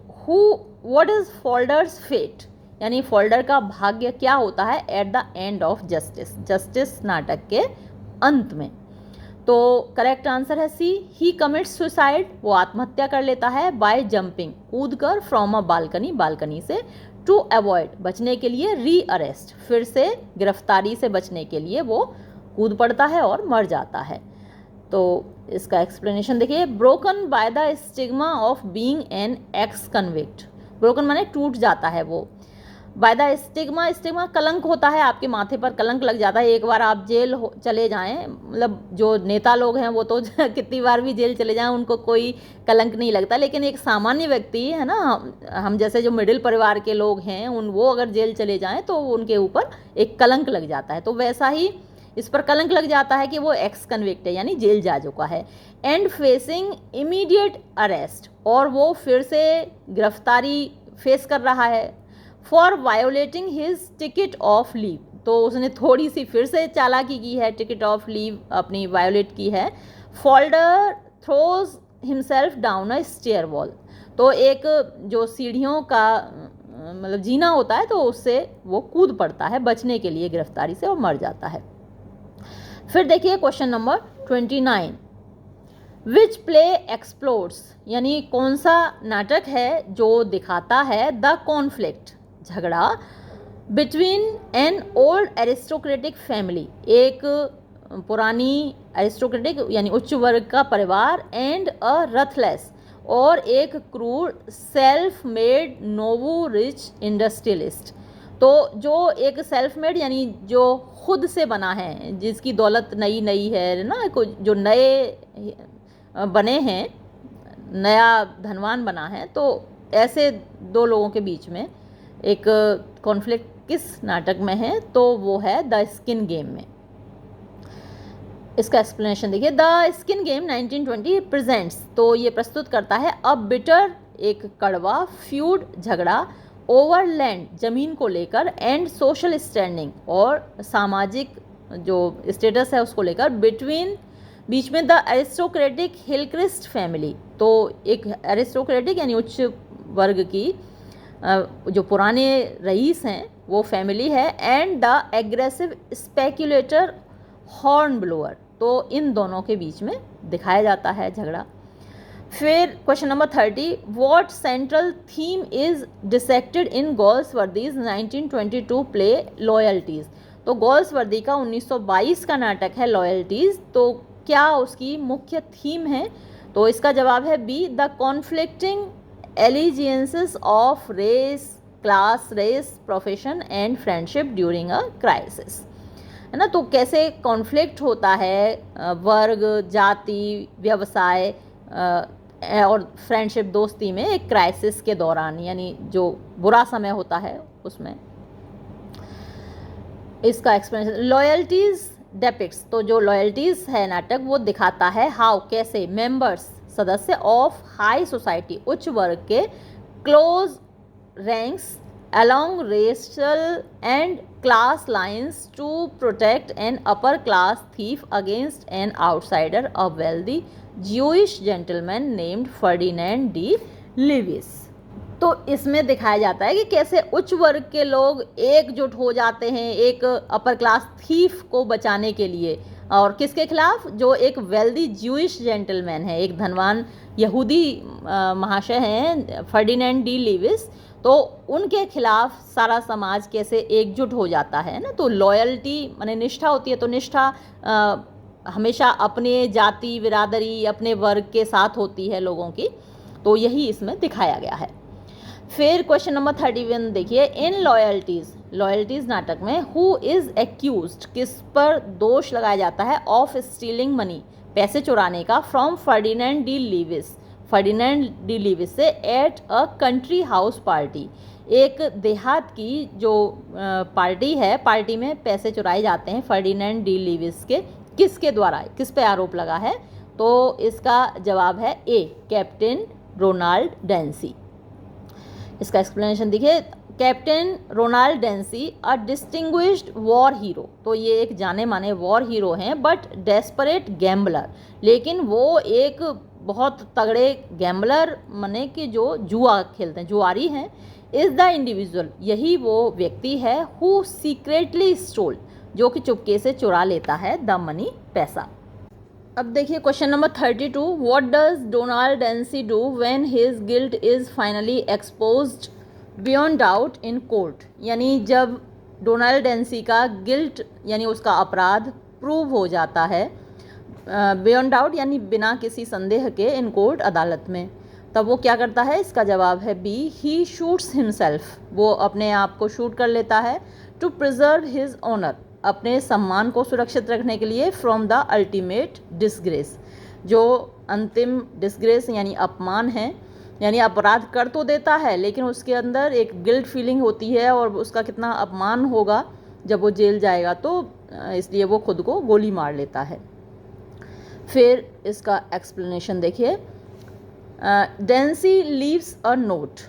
what is Falder's fate, यानी फोल्डर का भाग्य क्या होता है at the end of Justice, Justice नाटक के अंत में। तो करेक्ट आंसर है सी, ही कमिट्स सुसाइड, वो आत्महत्या कर लेता है, बाय जंपिंग, कूद कर, फ्रॉम अ बालकनी, बालकनी से, टू अवॉइड, बचने के लिए, री अरेस्ट, फिर से गिरफ्तारी से बचने के लिए वो कूद पड़ता है और मर जाता है। तो इसका एक्सप्लेनेशन देखिए, broken by the stigma of being an x convict, broken माने टूट जाता है वो, बाय द स्टिग्मा, स्टिग्मा कलंक होता है, आपके माथे पर कलंक लग जाता है। एक बार आप जेल चले जाएं, मतलब जो नेता लोग हैं वो तो कितनी बार भी जेल चले जाएं उनको कोई कलंक नहीं लगता, लेकिन एक सामान्य व्यक्ति है ना, हम जैसे जो मिडिल परिवार के लोग हैं वो अगर जेल चले जाएं तो उनके ऊपर एक कलंक लग जाता है। तो वैसा ही इस पर कलंक लग जाता है कि वो एक्स कन्विक्ट है, यानी जेल जा चुका है। एंड फेसिंग इमीडिएट अरेस्ट, और वो फिर से गिरफ्तारी फेस कर रहा है। For violating his ticket of leave, तो उसने थोड़ी सी फिर से चालाकी की है, टिकट ऑफ लीव अपनी वायोलेट की है। Falder throws himself down a stairwell, तो एक जो सीढ़ियों का मतलब जीना होता है, तो उससे वो कूद पड़ता है बचने के लिए गिरफ्तारी से, और मर जाता है। फिर देखिए question number 29, which play explores, यानी कौन सा नाटक है जो दिखाता है द कॉन्फ्लिक्ट, झगड़ा, between an old aristocratic family, एक पुरानी एरिस्टोक्रेटिक यानी उच्च वर्ग का परिवार, एंड अ रथलेस, और एक क्रूर self made novo rich industrialist. तो जो एक सेल्फ मेड यानी जो खुद से बना है, जिसकी दौलत नई नई है ना, जो नए बने हैं, नया धनवान बना है, तो ऐसे दो लोगों के बीच में एक कॉन्फ्लिक्ट किस नाटक में है? तो वो है द स्किन गेम में। इसका एक्सप्लेनेशन देखिए, द स्किन गेम 1920 प्रेजेंट्स, तो ये प्रस्तुत करता है अ बिटर, एक कड़वा, फ्यूड, झगड़ा, ओवर लैंड, जमीन को लेकर, एंड सोशल स्टैंडिंग, और सामाजिक जो स्टेटस है उसको लेकर, बिटवीन, बीच में, द एरिस्टोक्रेटिक हिलक्रिस्ट फैमिली, तो एक एरिस्टोक्रेटिक यानी उच्च वर्ग की जो पुराने रईस हैं वो फैमिली है, and the aggressive speculator horn blower, तो इन दोनों के बीच में दिखाया जाता है झगड़ा। फिर question number 30, what central theme is dissected in Galsworthy's 1922 play loyalties, तो गोल्सवर्दी का 1922 का नाटक है लॉयल्टीज, तो क्या उसकी मुख्य थीम है? तो इसका जवाब है B, the conflicting allegiances of race, class, race, profession and friendship during a crisis, है ना। तो कैसे कॉन्फ्लिक्ट होता है वर्ग, जाति, व्यवसाय, और फ्रेंडशिप दोस्ती में एक क्राइसिस के दौरान, यानी जो बुरा समय होता है उसमें। इसका एक्सप्लेनेशन, लॉयल्टीज डेपिक्ट्स, तो जो लॉयल्टीज है नाटक वो दिखाता है हाउ, कैसे, मेंबर्स, सदस्य ऑफ हाई सोसाइटी, उच्च वर्ग के, close ranks along racial and class lines to protect an upper class thief against an outsider, a wealthy Jewish gentleman named Ferdinand D. Lewis। तो इसमें दिखाया जाता है कि कैसे उच्च वर्ग के लोग एकजुट हो जाते हैं एक अपर क्लास थीफ को बचाने के लिए, और किसके खिलाफ, जो एक वेल्दी ज्यूइश जेंटलमैन है, एक धनवान यहूदी महाशय हैं फर्डिनेंड डी लीविस, तो उनके खिलाफ सारा समाज कैसे एकजुट हो जाता है ना। तो लॉयल्टी माने निष्ठा होती है, तो निष्ठा हमेशा अपने जाति बिरादरी अपने वर्ग के साथ होती है लोगों की, तो यही इसमें दिखाया गया है। फिर क्वेश्चन नंबर 31 देखिए, इन लॉयल्टीज नाटक में हु इज़ एक्यूज्ड, किस पर दोष लगाया जाता है, ऑफ स्टीलिंग मनी, पैसे चुराने का, फ्रॉम फर्डिनेंड डी लीविस से, at a country house party, एक देहात की जो पार्टी है, पार्टी में पैसे चुराए जाते हैं फर्डिनेंड डी लीविस के, किसके द्वारा, किस पे आरोप लगा है, तो इसका जवाब है ए, कैप्टन रोनाल्ड डेंसी। इसका एक्सप्लेनेशन देखिए, कैप्टन रोनाल्ड डेंसी अ डिस्टिंग्विश्ड वॉर हीरो, तो ये एक जाने माने वॉर हीरो हैं, बट डेस्परेट गैम्बलर, लेकिन वो एक बहुत तगड़े गैम्बलर माने कि जो जुआ खेलते हैं, जुआरी हैं, इज़ द इंडिविजुअल, यही वो व्यक्ति है, हु सीक्रेटली स्टोल, जो कि चुपके से चुरा लेता है द मनी, पैसा। अब देखिए question number 32, what does Donald Dancy do when his guilt is finally exposed beyond doubt in court, यानी जब डोनाल्ड डेंसी का गिल्ट यानी उसका अपराध प्रूव हो जाता है, बियॉन्ड डाउट यानी बिना किसी संदेह के, इन कोर्ट, अदालत में, तब वो क्या करता है, इसका जवाब है बी, ही शूट्स हिमसेल्फ, वो अपने आप को शूट कर लेता है, टू प्रिजर्व हिज ऑनर, अपने सम्मान को सुरक्षित रखने के लिए, फ्रॉम द अल्टीमेट डिसग्रेस, जो अंतिम डिसग्रेस यानी अपमान है, यानी अपराध कर तो देता है लेकिन उसके अंदर एक गिल्ट फीलिंग होती है और उसका कितना अपमान होगा जब वो जेल जाएगा, तो इसलिए वो खुद को गोली मार लेता है। फिर इसका एक्सप्लेनेशन देखिए, डेंसी लीव्स अ नोट,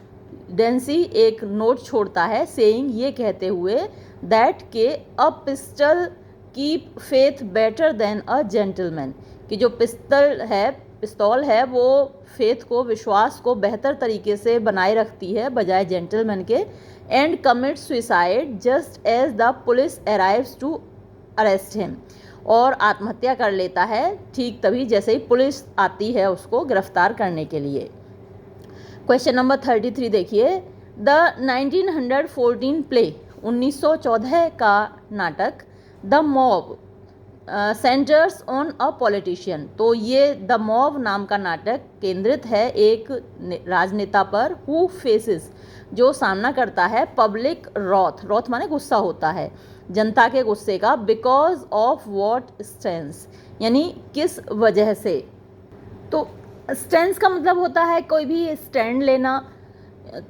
डेंसी एक नोट छोड़ता है, सेइंग, ये कहते हुए, दैट के a pistol keep faith better than a gentleman, कि जो पिस्तौल है वो फेथ को, विश्वास को बेहतर तरीके से बनाए रखती है बजाय जेंटलमैन के, and commit suicide just as the police arrives to arrest him, और आत्महत्या कर लेता है ठीक तभी जैसे ही पुलिस आती है उसको गिरफ्तार करने के लिए। क्वेश्चन नंबर 33 देखिए, द 1914 प्ले, 1914 का नाटक, the mob centres on a politician, तो ये द मॉब नाम का नाटक केंद्रित है एक राजनेता पर, हु फेसेस, जो सामना करता है, पब्लिक रॉथ माने गुस्सा होता है, जनता के गुस्से का, बिकॉज ऑफ वॉट स्टैंस, यानी किस वजह से, तो स्टैंस का मतलब होता है कोई भी स्टैंड लेना,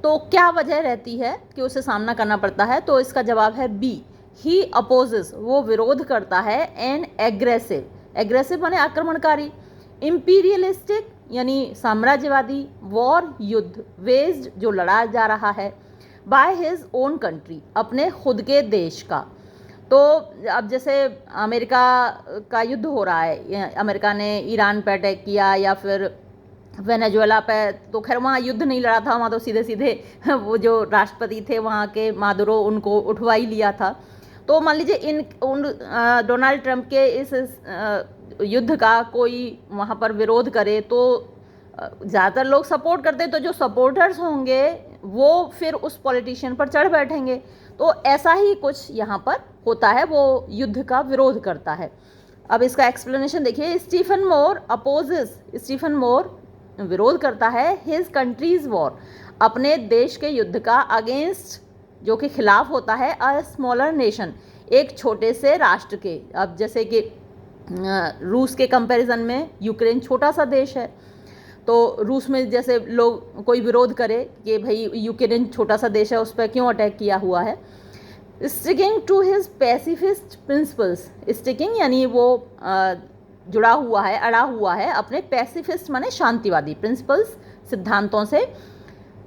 तो क्या वजह रहती है कि उसे सामना करना पड़ता है, तो इसका जवाब है बी, ही अपोजेस, वो विरोध करता है, एन एग्रेसिव माने आक्रमणकारी, इम्पीरियलिस्टिक यानी साम्राज्यवादी, वॉर युद्ध, वेज्ड जो लड़ा जा रहा है, बाय हिज ओन कंट्री अपने खुद के देश का। तो अब जैसे अमेरिका का युद्ध हो रहा है, अमेरिका ने ईरान पर अटैक किया या फिर वेनेजुएला पे, तो खैर वहाँ युद्ध नहीं लड़ा था, वहाँ तो सीधे सीधे वो जो राष्ट्रपति थे वहाँ के मादुरो उनको उठवा ही लिया था। तो मान लीजिए डोनाल्ड ट्रंप के इस युद्ध का कोई वहाँ पर विरोध करे तो ज़्यादातर लोग सपोर्ट करते हैं, तो जो सपोर्टर्स होंगे वो फिर उस पॉलिटिशियन पर चढ़ बैठेंगे, तो ऐसा ही कुछ यहाँ पर होता है, वो युद्ध का विरोध करता है। अब इसका एक्सप्लेनेशन देखिए, स्टीफन मोर विरोध करता है, हिज कंट्रीज वॉर, अपने देश के युद्ध का, अगेंस्ट जो कि खिलाफ होता है, अ स्मॉलर नेशन, एक छोटे से राष्ट्र के। अब जैसे कि रूस के कंपैरिजन में यूक्रेन छोटा सा देश है, तो रूस में जैसे लोग कोई विरोध करे कि भाई यूक्रेन छोटा सा देश है, उस पर क्यों अटैक किया हुआ है। Sticking to his pacifist principles, sticking यानी वो जुड़ा हुआ है, अड़ा हुआ है अपने पैसिफिस्ट माने शांतिवादी प्रिंसिपल्स, सिद्धांतों से।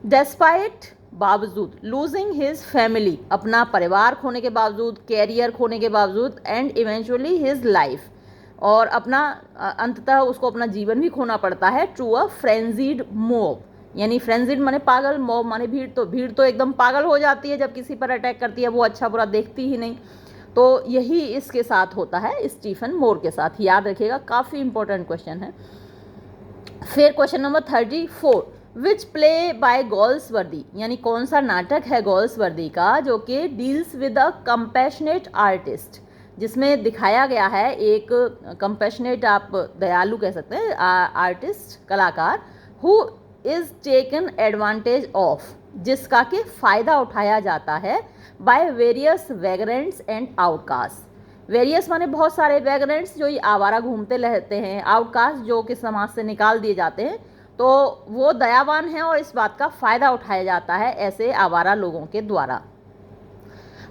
डेस्पाइट बावजूद, लूजिंग हिज फैमिली, अपना परिवार खोने के बावजूद, कैरियर खोने के बावजूद, एंड इवेंचुअली हिज लाइफ, और अपना अंततः उसको अपना जीवन भी खोना पड़ता है, टू अ फ्रेंजीड मॉब, यानी फ्रेंजीड माने पागल, मॉब माने भीड़, तो भीड़ तो एकदम पागल हो जाती है जब किसी पर अटैक करती है, वो अच्छा बुरा देखती ही नहीं। तो यही इसके साथ होता है, स्टीफन मोर के साथ, याद रखिएगा, काफ़ी इंपॉर्टेंट क्वेश्चन है। फिर question number 34, which play by Galsworthy, यानी कौन सा नाटक है गोल्सवर्दी का जो कि deals with a compassionate artist, जिसमें दिखाया गया है एक कंपैशनेट, आप दयालु कह सकते हैं, आर्टिस्ट, कलाकार, who is taken advantage of, जिसका कि फ़ायदा उठाया जाता है, by various vagrants and outcast. Various माने बहुत सारे, वैगरेंट्स जो ये आवारा घूमते रहते हैं, आउटकास्ट जो कि समाज से निकाल दिए जाते हैं, तो वो दयावान हैं और इस बात का फ़ायदा उठाया जाता है ऐसे आवारा लोगों के द्वारा।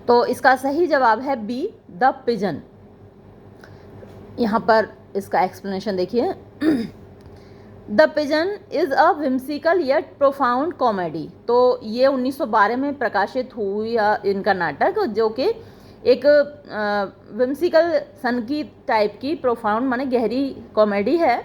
तो इसका सही जवाब है बी, द पिजन। यहाँ पर इसका एक्सप्लेनेशन देखिए। The pigeon is a whimsical yet profound comedy, तो ये 1912 में प्रकाशित हुई इनका नाटक, जो कि एक विम्सिकल सनकी टाइप की, प्रोफाउंड माने गहरी कॉमेडी है,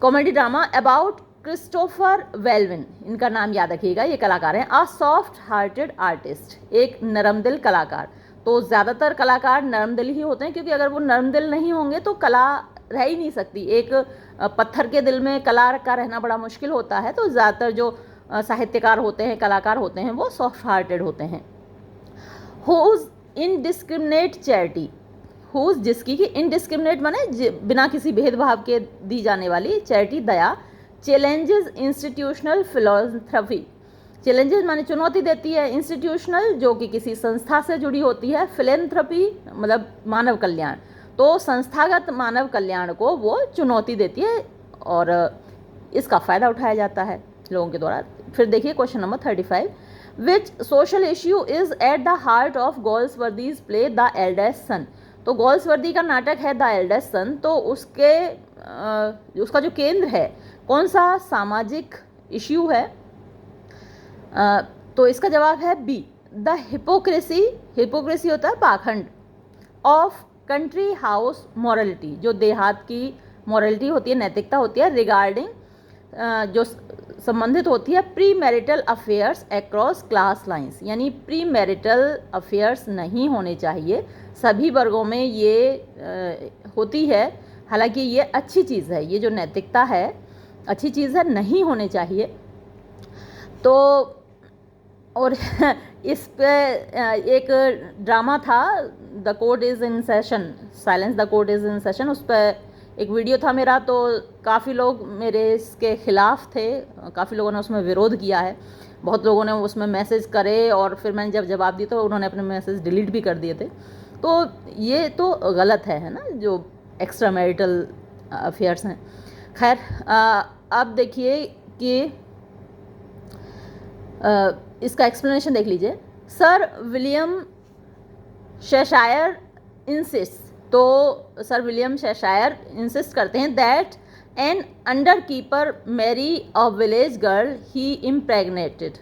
कॉमेडी ड्रामा अबाउट क्रिस्टोफर वेलविन, इनका नाम याद रखिएगा, ये कलाकार हैं। अ सॉफ्ट हार्टेड आर्टिस्ट, एक नरमदिल कलाकार। तो ज़्यादातर कलाकार नरमदिल ही होते हैं, क्योंकि अगर वो नरमदिल नहीं होंगे तो कला रह ही नहीं सकती। एक पत्थर के दिल में कला का रहना बड़ा मुश्किल होता है, तो ज़्यादातर जो साहित्यकार होते हैं, कलाकार होते हैं, वो सॉफ्ट हार्टेड होते हैं। हुज इनडिस्क्रिमिनेट चैरिटी, हुज जिसकी, कि इनडिस्क्रिमिनेट माने बिना किसी भेदभाव के दी जाने वाली, चैरिटी दया, चैलेंजेस इंस्टीट्यूशनल फिलोसफी, चैलेंजेस माने चुनौती देती है, इंस्टीट्यूशनल जो कि किसी संस्था से जुड़ी होती है, फिलेंथ्रपी मतलब मानव कल्याण, तो संस्थागत मानव कल्याण को वो चुनौती देती है और इसका फ़ायदा उठाया जाता है लोगों के द्वारा। फिर देखिए question number 35, which social issue is at the heart of Galsworthy's play the eldest son, तो गोल्सवर्दी का नाटक है द एल्डेस्ट सन, तो उसका जो केंद्र है, कौन सा सामाजिक इश्यू है, तो इसका जवाब है बी, द हिपोक्रेसी, हिपोक्रेसी होता है पाखंड, ऑफ कंट्री हाउस मॉरलिटी, जो देहात की मॉरलिटी होती है, नैतिकता होती है, रिगार्डिंग जो संबंधित होती है pre marital affairs across class lines, यानी प्री मैरिटल अफेयर्स नहीं होने चाहिए, सभी वर्गों में ये होती है, हालांकि ये अच्छी चीज़ है, ये जो नैतिकता है अच्छी चीज़ है, नहीं होने चाहिए। तो और इस पे एक ड्रामा था, the court is in session, silence the court is in session, उस पर एक वीडियो था मेरा, तो काफ़ी लोग मेरे इसके ख़िलाफ़ थे, काफ़ी लोगों ने उसमें विरोध किया है, बहुत लोगों ने उसमें मैसेज करे, और फिर मैंने जब जवाब दिया तो उन्होंने अपने मैसेज डिलीट भी कर दिए थे। तो ये तो गलत है ना, जो एक्स्ट्रा मैरिटल अफेयर्स हैं। खैर अब देखिए कि इसका एक्सप्लेनेशन देख लीजिए। सर विलियम शेशायर इंसिस्ट, तो सर विलियम शेशायर इंसिस्ट करते हैं that an under keeper marry a village girl he impregnated,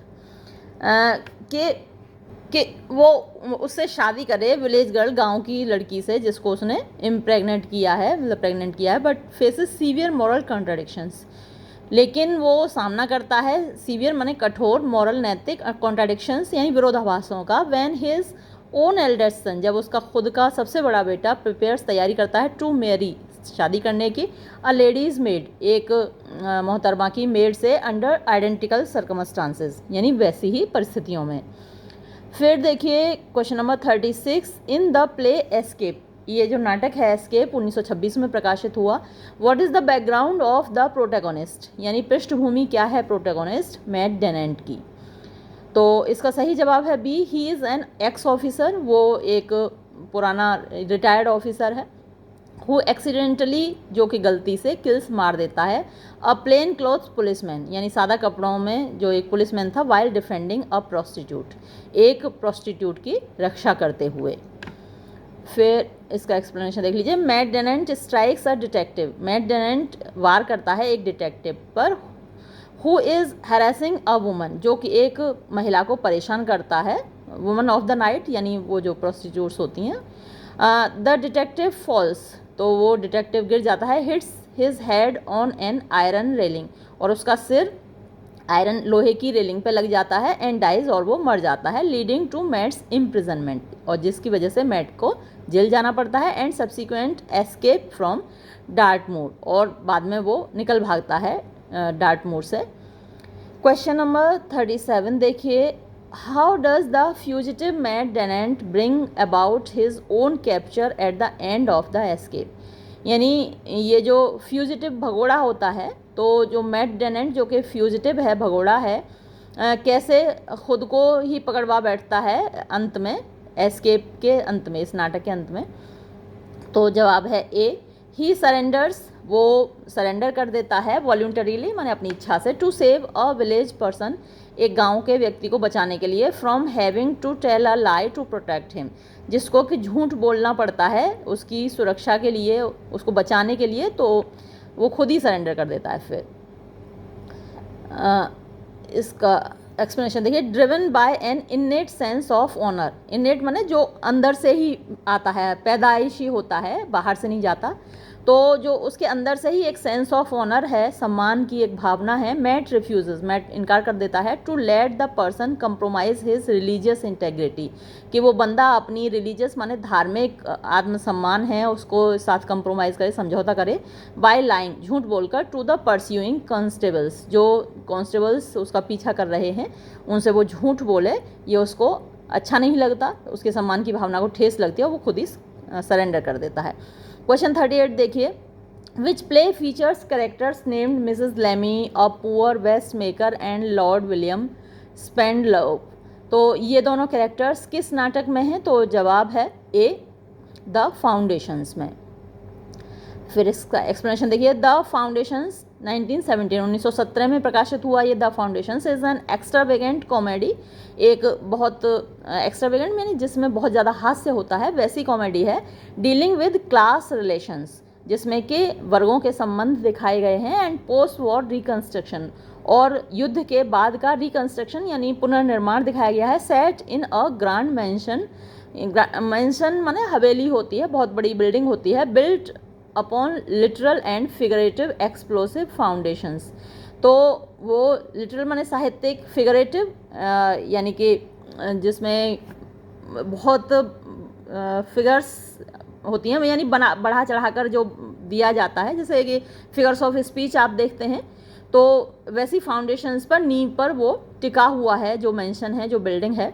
कि वो उससे शादी करे, विलेज गर्ल गांव की लड़की से जिसको उसने इम्प्रेगनेट किया है, मतलब प्रेग्नेंट किया है, but faces severe moral contradictions, लेकिन वो सामना करता है सीवियर माने कठोर, मॉरल नैतिक कॉन्ट्राडिक्शंस यानी विरोधाभासों का, when his own eldest son, जब उसका खुद का सबसे बड़ा बेटा प्रिपेयर्स तैयारी करता है टू मैरी, शादी करने की, अ लेडीज़ मेड, एक मोहतरमा की मेड से, अंडर आइडेंटिकल सर्कमस्टांसेस, यानी वैसी ही परिस्थितियों में। फिर देखिए question number 36, in the play escape, ये जो नाटक है एस्केप 1926 में प्रकाशित हुआ। What is the background of the protagonist, यानी पृष्ठभूमि क्या है प्रोटैगोनिस्ट मैट डेनेंट की, तो इसका सही जवाब है B, he is an ex officer, वो एक पुराना रिटायर्ड ऑफिसर है, हु एक्सीडेंटली, जो कि गलती से, किल्स, मार देता है, अ प्लेन क्लॉथ पुलिसमैन, यानी सादा कपड़ों में जो एक पुलिसमैन था, वाइल डिफेंडिंग अ प्रोस्टिट्यूट, एक प्रोस्टिट्यूट की रक्षा करते हुए। फिर इसका एक्सप्लेनेशन देख लीजिए। Matt Denant strikes a detective, Matt Denant वार करता है एक डिटेक्टिव पर, who is harassing a woman, जो कि एक महिला को परेशान करता है, वुमन ऑफ द नाइट, यानी वो जो प्रोस्टिट्यूट्स होती हैं। द डिटेक्टिव फॉल्स, तो वो डिटेक्टिव गिर जाता है, hits his head on an iron railing, और उसका सिर आयरन, लोहे की रेलिंग पे लग जाता है, एंड डाइज, और वो मर जाता है, लीडिंग टू मैट्स इम्प्रिजनमेंट, और जिसकी वजह से मैट को जेल जाना पड़ता है, एंड सब्सिक्वेंट एस्केप फ्रॉम डार्टमूर, और बाद में वो निकल भागता है डार्टमूर से। क्वेश्चन नंबर 37 देखिए। How does the fugitive Matt Denant bring about his own capture at the end of the escape, यानी ये जो फ्यूजिटिव भगोड़ा होता है, तो जो मैट डेनेंट जो कि फ्यूजिटिव है, भगोड़ा है, कैसे खुद को ही पकड़वा बैठता है अंत में, एस्केप के अंत में, इस नाटक के अंत में। तो जवाब है ए, ही सरेंडर्स, वो सरेंडर कर देता है वॉल्यूंटरीली, माने अपनी इच्छा से, to save a village person, एक गांव के व्यक्ति को बचाने के लिए, from having to tell a lie to protect him, जिसको कि झूठ बोलना पड़ता है उसकी सुरक्षा के लिए, उसको बचाने के लिए, तो वो खुद ही सरेंडर कर देता है। फिर इसका एक्सप्लेनेशन देखिए। Driven by an innate sense of honour, innate माने जो अंदर से ही आता है, पैदाइशी होता है, बाहर से नहीं जाता, तो जो उसके अंदर से ही एक सेंस ऑफ ऑनर है, सम्मान की एक भावना है, मैट रिफ्यूजेस, मैट इनकार कर देता है, to let the person compromise his religious integrity, कि वो बंदा अपनी रिलीजियस माने धार्मिक आत्मसम्मान है उसको साथ कंप्रोमाइज़ करे, समझौता करे, बाय लाइंग, झूठ बोलकर, टू द परस्यूइंग कॉन्स्टेबल्स, जो कॉन्स्टेबल्स उसका पीछा कर रहे हैं उनसे वो झूठ बोले, ये उसको अच्छा नहीं लगता, उसके सम्मान की भावना को ठेस लगती है, वो खुद ही सरेंडर कर देता है। क्वेश्चन 38 देखिए। Which play features characters named Mrs Lemmy, a poor waste maker, and Lord William Spendlove, तो ये दोनों कैरेक्टर्स किस नाटक में हैं? तो जवाब है ए, द फाउंडेशंस में। फिर इसका एक्सप्लेनेशन देखिए। द फाउंडेशंस 1917 में प्रकाशित हुआ ये the foundations is an extravagant comedy, एक बहुत एक्स्ट्रावेगेंट यानी जिसमें बहुत ज़्यादा हास्य होता है, वैसी कॉमेडी है, डीलिंग विद क्लास रिलेशंस, जिसमें कि वर्गों के संबंध दिखाए गए हैं, एंड पोस्ट वॉर रिकन्स्ट्रक्शन, और युद्ध के बाद का रिकन्स्ट्रक्शन यानी पुनर्निर्माण दिखाया गया है, सेट इन अ ग्रांड मैंशन, मैंशन माने हवेली होती है, बहुत बड़ी बिल्डिंग होती है, built upon literal and figurative explosive foundations, तो वो लिटरल माने साहित्यिक, फिगरेटिव यानी कि जिसमें बहुत फिगर्स होती हैं, यानी बढ़ा चढ़ाकर जो दिया जाता है, जैसे कि फिगर्स ऑफ स्पीच आप देखते हैं, तो वैसी फाउंडेशंस पर, नींव पर वो टिका हुआ है जो मेंशन है, जो बिल्डिंग है।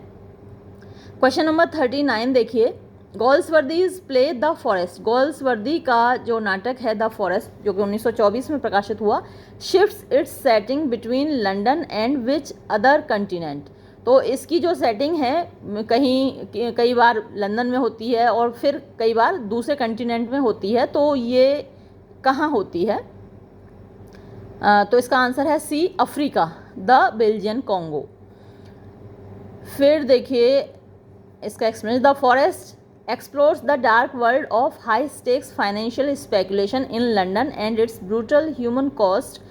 क्वेश्चन नंबर 39 देखिए। गोल्सवर्दीज प्ले द फॉरेस्ट, गोल्सवर्दी का जो नाटक है द फॉरेस्ट, जो कि 1924 में प्रकाशित हुआ, shifts it's setting between London and which other continent, तो इसकी जो सेटिंग है कई बार लंदन में होती है और फिर कई बार दूसरे कंटिनेंट में होती है, तो ये कहाँ होती है? तो इसका आंसर है सी, अफ्रीका, द बेल्जियन कॉन्गो। फिर देखिए इसका explanation. The forest explores the dark world of high stakes financial speculation in London and its brutal human cost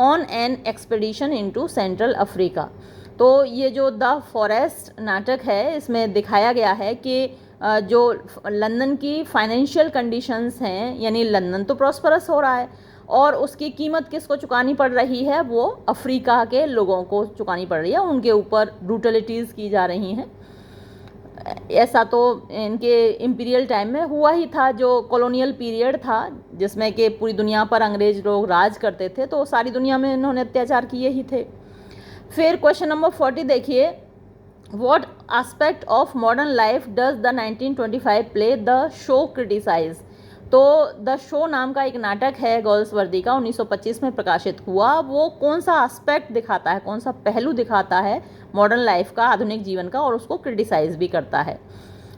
on an expedition into Central Africa, तो ये जो द फॉरेस्ट नाटक है इसमें दिखाया गया है कि जो लंदन की फाइनेंशियल कंडीशंस हैं, यानी लंदन तो प्रॉस्परस हो रहा है और उसकी कीमत किसको चुकानी पड़ रही है? वो अफ्रीका के लोगों को चुकानी पड़ रही है, उनके ऊपर ब्रूटलिटीज़ की जा रही हैं। ऐसा तो इनके इम्पीरियल टाइम में हुआ ही था, जो कॉलोनियल पीरियड था जिसमें कि पूरी दुनिया पर अंग्रेज लोग राज करते थे, तो सारी दुनिया में इन्होंने अत्याचार किए ही थे। फिर क्वेश्चन नंबर 40 देखिए। What aspect of modern life does the 1925 play The Show criticise, तो द शो नाम का एक नाटक है गोल्सवर्दी का, 1925 में प्रकाशित हुआ, वो कौन सा एस्पेक्ट दिखाता है, कौन सा पहलू दिखाता है मॉडर्न लाइफ का, आधुनिक जीवन का, और उसको क्रिटिसाइज भी करता है?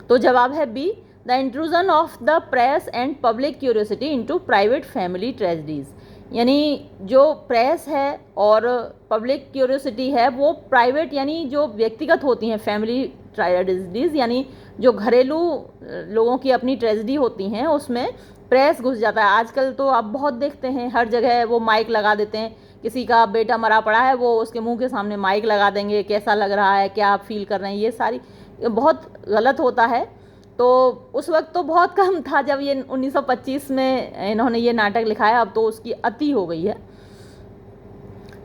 तो जवाब है B, the intrusion of the press and public curiosity into private family tragedies. यानी जो प्रेस है और पब्लिक क्यूरियोसिटी है वो प्राइवेट यानी जो व्यक्तिगत होती हैं फैमिली ट्रेजेडीज़, यानी जो घरेलू लोगों की अपनी ट्रेजेडी होती हैं उसमें प्रेस घुस जाता है। आजकल तो आप बहुत देखते हैं हर जगह वो माइक लगा देते हैं, किसी का बेटा मरा पड़ा है वो उसके मुंह के सामने माइक लगा देंगे, कैसा लग रहा है, क्या आप फील कर रहे हैं, ये बहुत गलत होता है। तो उस वक्त तो बहुत कम था जब ये 1925 में इन्होंने ये नाटक लिखा है, अब तो उसकी अति हो गई है।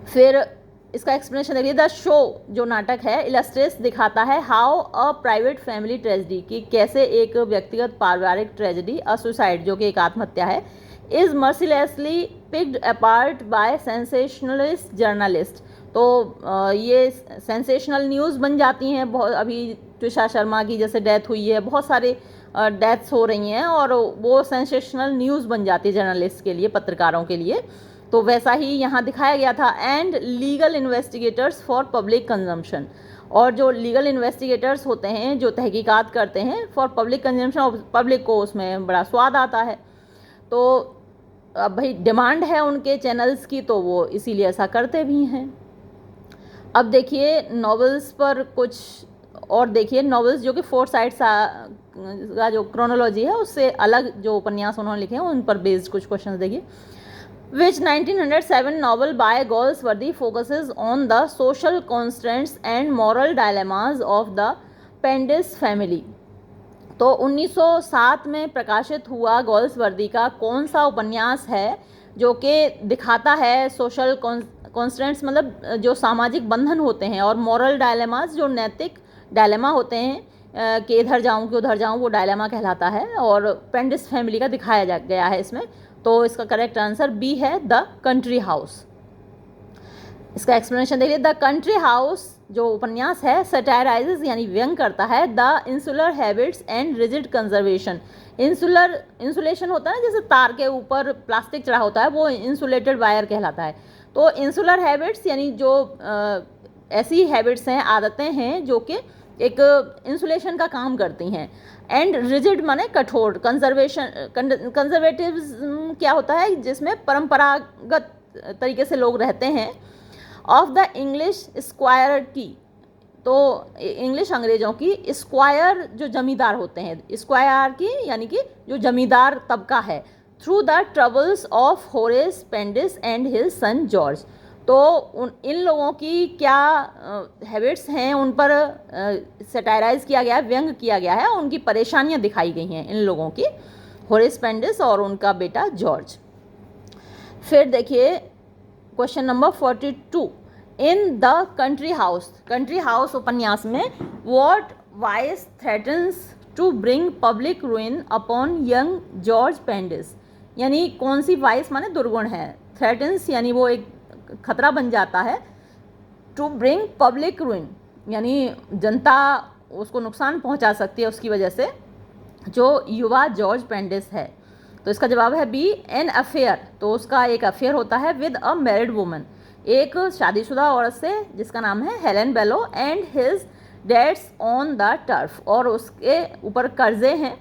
फिर इसका एक्सप्लेनेशन देखिए, द शो जो नाटक है इलस्ट्रेट्स दिखाता है how a private family tragedy, कि कैसे एक व्यक्तिगत पारिवारिक ट्रेजेडी अ सुसाइड जो कि एक आत्महत्या है is mercilessly picked apart by sensationalist journalist. तो ये सेंसेशनल न्यूज़ बन जाती हैं। बहुत अभी त्विषा शर्मा की जैसे डेथ हुई है, बहुत सारे डेथ्स हो रही हैं और वो सेंसेशनल न्यूज़ बन जाती है जर्नलिस्ट के लिए, पत्रकारों के लिए। तो वैसा ही यहाँ दिखाया गया था। And legal investigators for public consumption, और जो लीगल इन्वेस्टिगेटर्स होते हैं जो तहकीकात करते हैं फॉर पब्लिक कंजम्पशन, और पब्लिक को उसमें बड़ा स्वाद आता है। तो अब भाई डिमांड है उनके चैनल्स की, तो वो इसीलिए ऐसा करते भी हैं। अब देखिए नॉवेल्स पर कुछ और देखिए, नॉवेल्स जो कि 4 साइड्स का जो क्रोनोलॉजी है उससे अलग जो उपन्यास उन्होंने लिखे हैं उन पर बेस्ड कुछ क्वेश्चंस देखिए। Which 1907 novel by Goldsworthy focuses on the social constraints and moral dilemmas of the Pendiss family। तो 1907 में प्रकाशित हुआ गोल्सवर्दी का कौन सा उपन्यास है जो कि दिखाता है सोशल कॉन्स्टेंट्स, मतलब जो सामाजिक बंधन होते हैं, और मॉरल डायलेमास जो नैतिक डायलेमा होते हैं कि इधर जाऊं कि उधर जाऊं, वो डायलेमा कहलाता है, और पेंडिस फैमिली का दिखाया गया है इसमें। तो इसका करेक्ट आंसर बी है, द कंट्री हाउस। इसका एक्सप्लेनेशन देखिए, द कंट्री हाउस जो उपन्यास है सटायराइजेस यानी व्यंग करता है the insular habits and rigid conservation. Insulation होता है, जैसे तार के ऊपर प्लास्टिक चढ़ा होता है वो इंसुलेटेड वायर कहलाता है। तो इंसुलर हैबिट्स यानी जो ऐसी हैबिट्स हैं, आदतें हैं जो कि एक इंसुलेशन का काम करती हैं। एंड रिजिड माने कठोर, कंजर्वेटिव्स क्या होता है जिसमें परंपरागत तरीके से लोग रहते हैं। ऑफ द इंग्लिश स्क्वायर की, तो इंग्लिश अंग्रेजों की स्क्वायर जो जमींदार होते हैं, स्क्वायर की यानी कि जो जमींदार तबका है, through the troubles of Horace Pendyce and his son George. तो इन लोगों की क्या हैबिट्स हैं उन पर सटायराइज किया गया है, व्यंग किया गया है, उनकी परेशानियां दिखाई गई हैं इन लोगों की, होरेस पेंडिस और उनका बेटा जॉर्ज। फिर देखिए question number 42, in the country house उपन्यास में what vice threatens to bring public ruin upon young George Pendyce. यानी कौन सी वाइस माने दुर्गुण है, थ्रेटन्स यानी वो एक खतरा बन जाता है, टू ब्रिंग पब्लिक रुइन यानी जनता उसको नुकसान पहुंचा सकती है उसकी वजह से, जो युवा जॉर्ज पेंडिस है। तो इसका जवाब है बी, एन अफेयर। तो उसका एक अफेयर होता है विद अ मैरिड वुमन, एक शादीशुदा औरत से जिसका नाम है Helen Bellew, and his debts on the turf, और उसके ऊपर कर्जे हैं।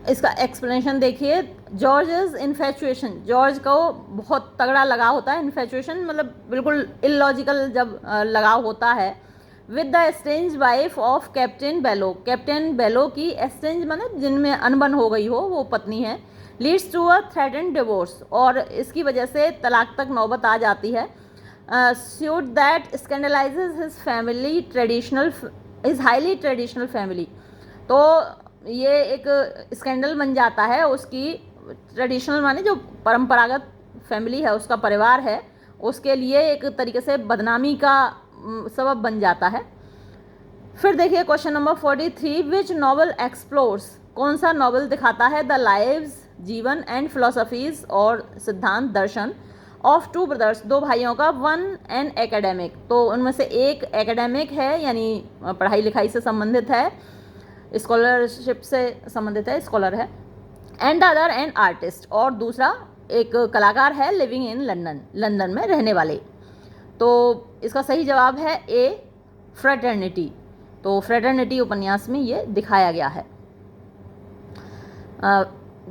इसका एक्सप्लेनेशन देखिए, जॉर्ज इन्फेचुएशन, जॉर्ज को बहुत तगड़ा लगाव होता है, इन्फेचुएशन मतलब बिल्कुल इलॉजिकल जब लगाव होता है, with the estranged wife of Captain Bellew की, एस्ट्रेंज माने जिनमें अनबन हो गई हो, वो पत्नी है, leads to a threatened divorce, और इसकी वजह से तलाक तक नौबत आ जाती है। Suit that scandalises his family traditional, is highly traditional family. तो ये एक स्कैंडल बन जाता है उसकी, ट्रेडिशनल माने जो परंपरागत फैमिली है, उसका परिवार है, उसके लिए एक तरीके से बदनामी का सबब बन जाता है। फिर देखिए question number 43, which novel explores, कौन सा नॉवल दिखाता है द लाइव्स, जीवन एंड फिलोसफीज और सिद्धांत दर्शन ऑफ टू ब्रदर्स, दो भाइयों का, वन एन एकेडमिक। तो उनमें से एक एकेडमिक है यानी पढ़ाई लिखाई से संबंधित है, स्कॉलरशिप से संबंधित है, स्कॉलर है, एंड अदर एन आर्टिस्ट, और दूसरा एक कलाकार है लिविंग इन लंदन में रहने वाले। तो इसका सही जवाब है ए, फ्रेटर्निटी। तो फ्रेटर्निटी उपन्यास में ये दिखाया गया है।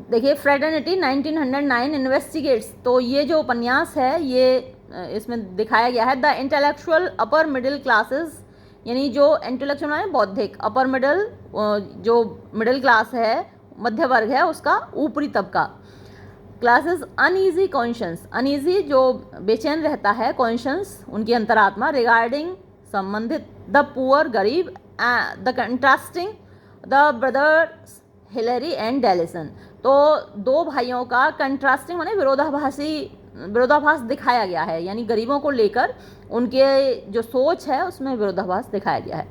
देखिए फ्रेटर्निटी 1909 इन्वेस्टिगेट्स, तो ये जो उपन्यास है ये इसमें दिखाया गया है the intellectual upper middle classes, यानी जो इंटेलेक्चुअल है बौद्धिक, अपर मिडिल जो मिडिल क्लास है, मध्य वर्ग है, उसका ऊपरी तबका, क्लासेस अनईजी कॉन्शियंस, अनईजी जो बेचैन रहता है, कॉन्शियंस उनकी अंतरात्मा, रिगार्डिंग संबंधित, द पुअर गरीब, the contrasting the brothers Hilary and Dallison, तो दो भाइयों का कंट्रास्टिंग माने विरोधाभास दिखाया गया है, यानी गरीबों को लेकर उनके जो सोच है उसमें विरोधाभास दिखाया गया है।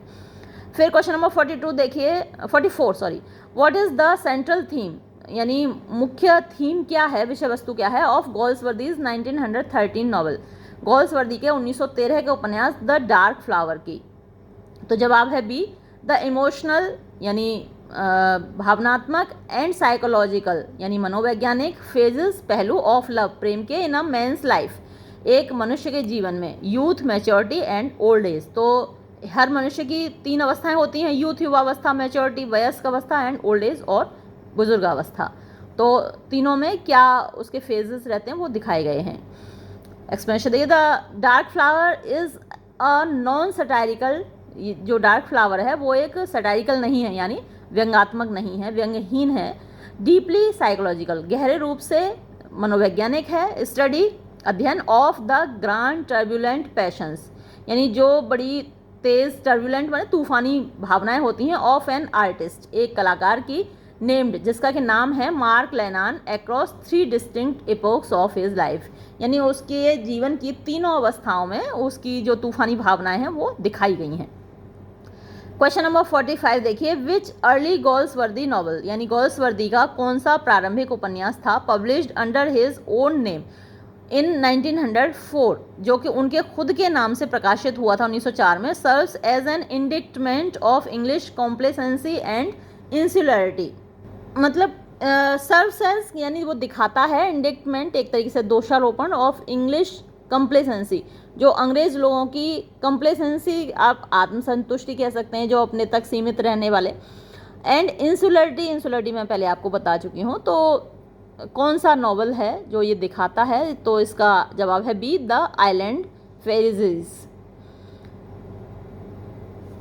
फिर क्वेश्चन नंबर 42 देखिए, 44 sorry, what is the central theme, यानी मुख्य थीम क्या है, विषय वस्तु क्या है, ऑफ गोल्सवर्दीज 1913 नॉवल, गोल्सवर्दी के 1913 के उपन्यास द डार्क फ्लावर की। तो जवाब है बी, द इमोशनल यानी भावनात्मक, एंड साइकोलॉजिकल यानी मनोवैज्ञानिक, फेजेस पहलू ऑफ लव प्रेम के, इन अ मैंस लाइफ एक मनुष्य के जीवन में, youth, maturity and old age, तो हर मनुष्य की 3 अवस्थाएं होती हैं, यूथ युवावस्था, मैच्योरिटी वयस्क अवस्था, एंड ओल्ड एज और बुजुर्गावस्था, तो तीनों में क्या उसके फेजेस रहते हैं वो दिखाए गए हैं। एक्सप्लेनेशन देखिए, the dark flower is a non satirical, जो डार्क फ्लावर है वो एक सटायरिकल नहीं है, यानी व्यंग्यात्मक नहीं है, व्यंग्यहीन है, डीपली साइकोलॉजिकल गहरे रूप से मनोवैज्ञानिक है, स्टडी अध्ययन of the grand turbulent patience, यानी जो बड़ी तेज टर्बुलेंट माने तूफानी भावनाएं होती हैं, ऑफ एन आर्टिस्ट एक कलाकार की, नेम्ड जिसका कि नाम है Mark Lennan, across 3 distinct epochs of his life, यानी उसके जीवन की तीनों अवस्थाओं में उसकी जो तूफानी भावनाएं हैं वो दिखाई गई हैं। क्वेश्चन नंबर 45 देखिए, विच अर्ली गोल्सवर्दी नॉवल, यानी गोल्सवर्दी का कौन सा प्रारंभिक उपन्यास था, published under his own name in 1904, जो कि उनके खुद के नाम से प्रकाशित हुआ था 1904 में, serves as an indictment of English complacency and insularity, मतलब सर्व्स एज यानी वो दिखाता है, इंडिक्टमेंट एक तरीके से दोषारोपण, ऑफ इंग्लिश कंप्लेसेंसी जो अंग्रेज लोगों की कंप्लेसेंसी, आप आत्मसंतुष्टि कह सकते हैं, जो अपने तक सीमित रहने वाले, एंड इंसुलरिटी, इंसुलरिटी मैं पहले आपको बता चुकी हूँ, तो कौन सा नॉवल है जो ये दिखाता है, तो इसका जवाब है B, the island Pharisees.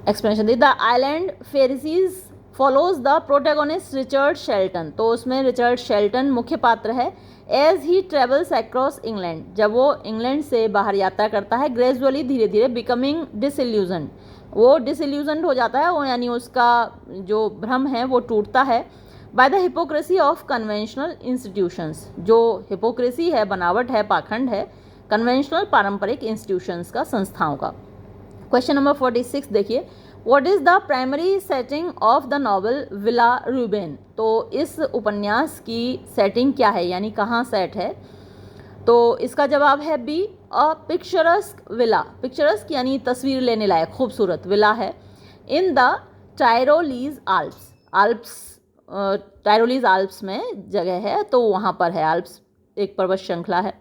Explanation दी, the island Pharisees follows the protagonist Richard Shelton, तो उसमें रिचर्ड शेल्टन मुख्य पात्र है, as he travels across England, जब वो इंग्लैंड से बाहर यात्रा करता है, ग्रेजुअली धीरे धीरे बिकमिंग डिसइल्यूजन, वो डिसइल्यूजन हो जाता है, वो यानी उसका जो भ्रम है वो टूटता है, by the hypocrisy of conventional institutions, जो हिपोक्रेसी है, बनावट है, पाखंड है, कन्वेंशनल पारंपरिक इंस्टीट्यूशंस का, संस्थाओं का। क्वेश्चन नंबर 46 देखिए, what is the primary setting of the novel Villa Rubein, तो इस उपन्यास की सेटिंग क्या है, यानी कहाँ सेट है, तो इसका जवाब है B, a picturesque villa, picturesque यानी तस्वीर लेने लायक, खूबसूरत विला है, in the Tyrolese Alps, Alps Tyrolese Alps में जगह है, तो वहाँ पर है, आल्प्स एक पर्वत श्रृंखला है।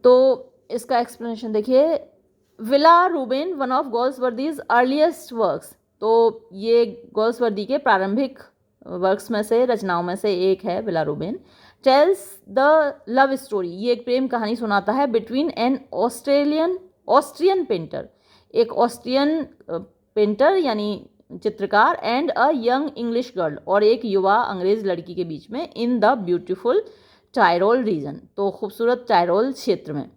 तो इसका एक्सप्लेनेशन देखिए, villa Rubein one of Galsworthy's earliest works, तो ये गोल्सवर्दी के प्रारंभिक वर्क्स में से, रचनाओं में से एक है Villa Rubein, tells the love story, ये एक प्रेम कहानी सुनाता है, बिटवीन एन ऑस्ट्रियन पेंटर, एक ऑस्ट्रियन पेंटर यानी चित्रकार, and a young English girl, और एक युवा अंग्रेज लड़की के बीच में, in the beautiful Tyrol region, तो खूबसूरत टायरोल क्षेत्र में।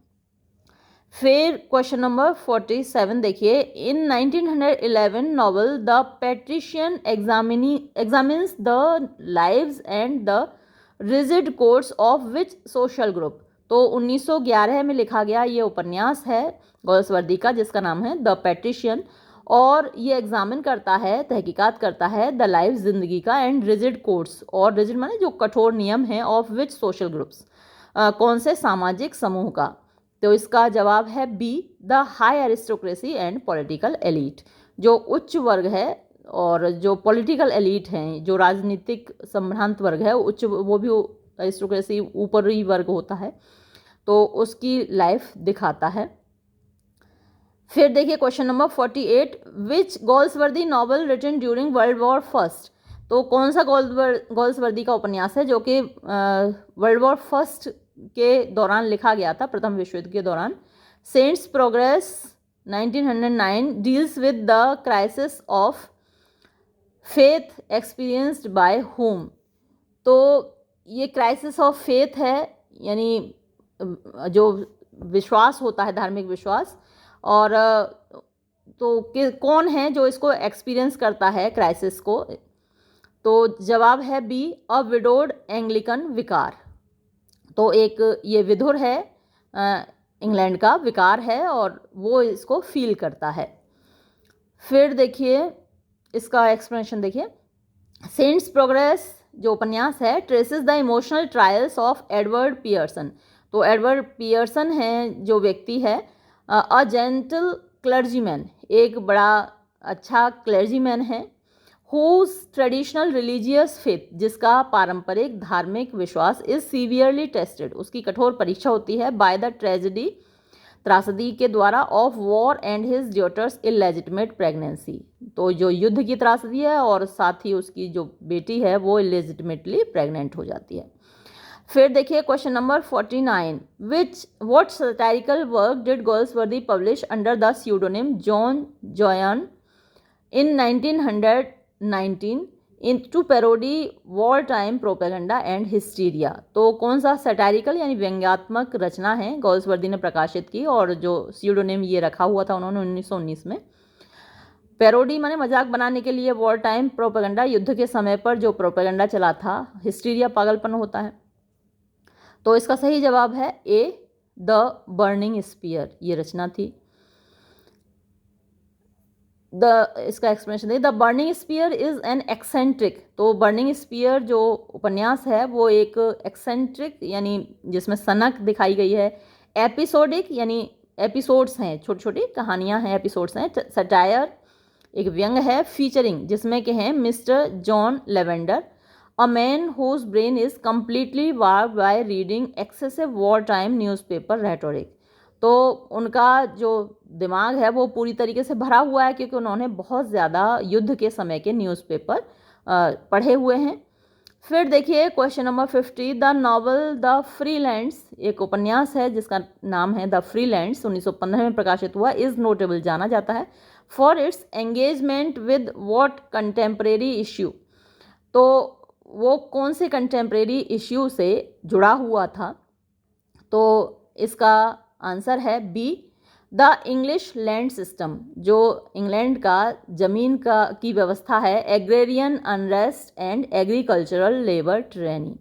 फिर क्वेश्चन नंबर 47 देखिए, इन 1911 novel the patrician examines the lives and the rigid codes of which social group, तो 1911 में लिखा गया ये उपन्यास है गोल्सवर्दी का, जिसका नाम है द पेट्रिशियन, और ये एग्जामिन करता है, तहकीकात करता है, द लाइफ जिंदगी का, एंड रिजिड कोड्स, और रिजिड माने जो कठोर नियम हैं, ऑफ विच सोशल ग्रुप्स, कौन से सामाजिक समूह का, तो इसका जवाब है B, the high aristocracy and political elite, जो उच्च वर्ग है और जो पॉलिटिकल एलीट हैं, जो राजनीतिक संभ्रांत वर्ग है, उच्च, वो भी एरिस्टोक्रेसी ऊपरी वर्ग होता है, तो उसकी लाइफ दिखाता है। फिर देखिए question number 48, which Galsworthy novel written during world war first. तो कौन सा गोल्सवर्दी का उपन्यास है जो कि वर्ल्ड वॉर फर्स्ट के दौरान लिखा गया था, प्रथम विश्व युद्ध के दौरान। Saint's progress 1909 deals with the crisis of faith experienced by home. तो ये क्राइसिस ऑफ फेथ है, यानी जो विश्वास होता है, धार्मिक विश्वास, और तो कौन है जो इसको एक्सपीरियंस करता है क्राइसिस को। तो जवाब है बी, अ विडोड एंग्लिकन विकार। तो एक ये विधुर है, इंग्लैंड का विकार है और वो इसको फील करता है। फिर देखिए इसका एक्सप्लेनेशन देखिए, सेंट्स प्रोग्रेस जो उपन्यास है traces the emotional trials of Edward Pearson. तो एडवर्ड पियर्सन है जो व्यक्ति है, अ जेंटल क्लर्जीमैन, एक बड़ा अच्छा क्लर्जीमैन है, हुज ट्रेडिशनल रिलीजियस फेथ, जिसका पारंपरिक धार्मिक विश्वास इज सीवियरली टेस्टेड, उसकी कठोर परीक्षा होती है, बाय द ट्रेजेडी, त्रासदी के द्वारा, of war and his daughter's illegitimate pregnancy. तो जो युद्ध की त्रासदी है और साथ ही उसकी जो बेटी है वो इलेजिटिमेटली प्रेग्नेंट हो जाती है। फिर देखिए question number 49, what satirical work did Galsworthy publish under the pseudonym John Joyan in 1919 in to parody war time propaganda and hysteria. तो कौन सा सैटारिकल यानी व्यंग्यात्मक रचना है गोल्सवर्दी ने प्रकाशित की, और जो स्यूडोनिम ये रखा हुआ था उन्होंने 1919 में। पैरोडी माने मजाक बनाने के लिए, वॉर टाइम प्रोपेगेंडा युद्ध के समय पर जो प्रोपेगेंडा चला था, हिस्टीरिया पागलपन होता है। तो इसका सही जवाब है ए, द बर्निंग स्पीयर, ये रचना थी। इसका एक्सप्लेनेशन देखिए, the burning sphere is an eccentric. तो बर्निंग स्पीयर जो उपन्यास है वो एक एक्सेंट्रिक यानी जिसमें सनक दिखाई गई है, एपिसोडिक यानी एपिसोड्स हैं, छोटी छोटी कहानियां हैं, एपिसोड्स हैं, सटायर एक व्यंग है, फीचरिंग जिसमें के हैं mister John Lavender, a man whose brain is completely warped by reading excessive war time newspaper rhetoric. तो उनका जो दिमाग है वो पूरी तरीके से भरा हुआ है क्योंकि उन्होंने बहुत ज़्यादा युद्ध के समय के न्यूज़पेपर पढ़े हुए हैं। फिर देखिए question number 50, the novel the Freelands, एक उपन्यास है जिसका नाम है द फ्रीलैंड्स, 1915 में प्रकाशित हुआ, इज़ नोटेबल, जाना जाता है for its engagement with what contemporary issue. तो वो कौन से कंटेम्प्रेरी इश्यू से जुड़ा हुआ था। तो इसका आंसर है B, the English land system, जो इंग्लैंड का ज़मीन की व्यवस्था है, agrarian unrest and agricultural labour trainee.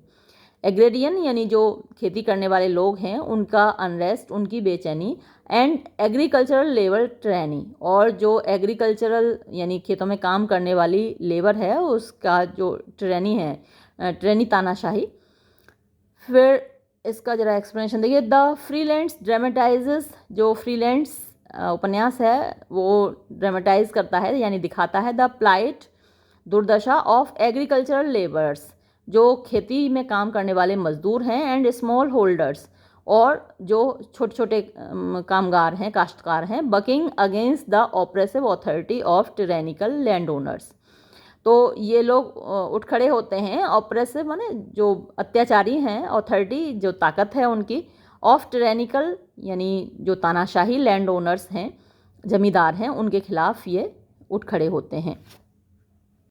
Agrarian यानी जो खेती करने वाले लोग हैं उनका अनरेस्ट, उनकी बेचैनी, एंड एग्रीकल्चरल लेबर ट्रेनी, और जो एग्रीकल्चरल यानी खेतों में काम करने वाली लेबर है उसका जो ट्रेनी है, ट्रेनी तानाशाही। फिर इसका जरा एक्सप्लेनेशन देखिए, द फ्रीलैंड्स ड्रामेटाइजेस, जो फ्रीलैंड्स उपन्यास है वो ड्रामेटाइज करता है यानी दिखाता है, द प्लाइट, दुर्दशा, ऑफ एग्रीकल्चरल लेबर्स, जो खेती में काम करने वाले मजदूर हैं, एंड स्मॉल होल्डर्स, और जो छोटे छोटे कामगार हैं, काश्तकार हैं, bucking against the oppressive authority of tyrannical land owners. तो ये लोग उठ खड़े होते हैं, ऑपरेसिव माने जो अत्याचारी हैं, अथॉरिटी जो ताकत है उनकी, ऑफ टिरेनिकल यानी जो तानाशाही लैंड ओनर्स हैं, जमींदार हैं, उनके खिलाफ ये उठ खड़े होते हैं।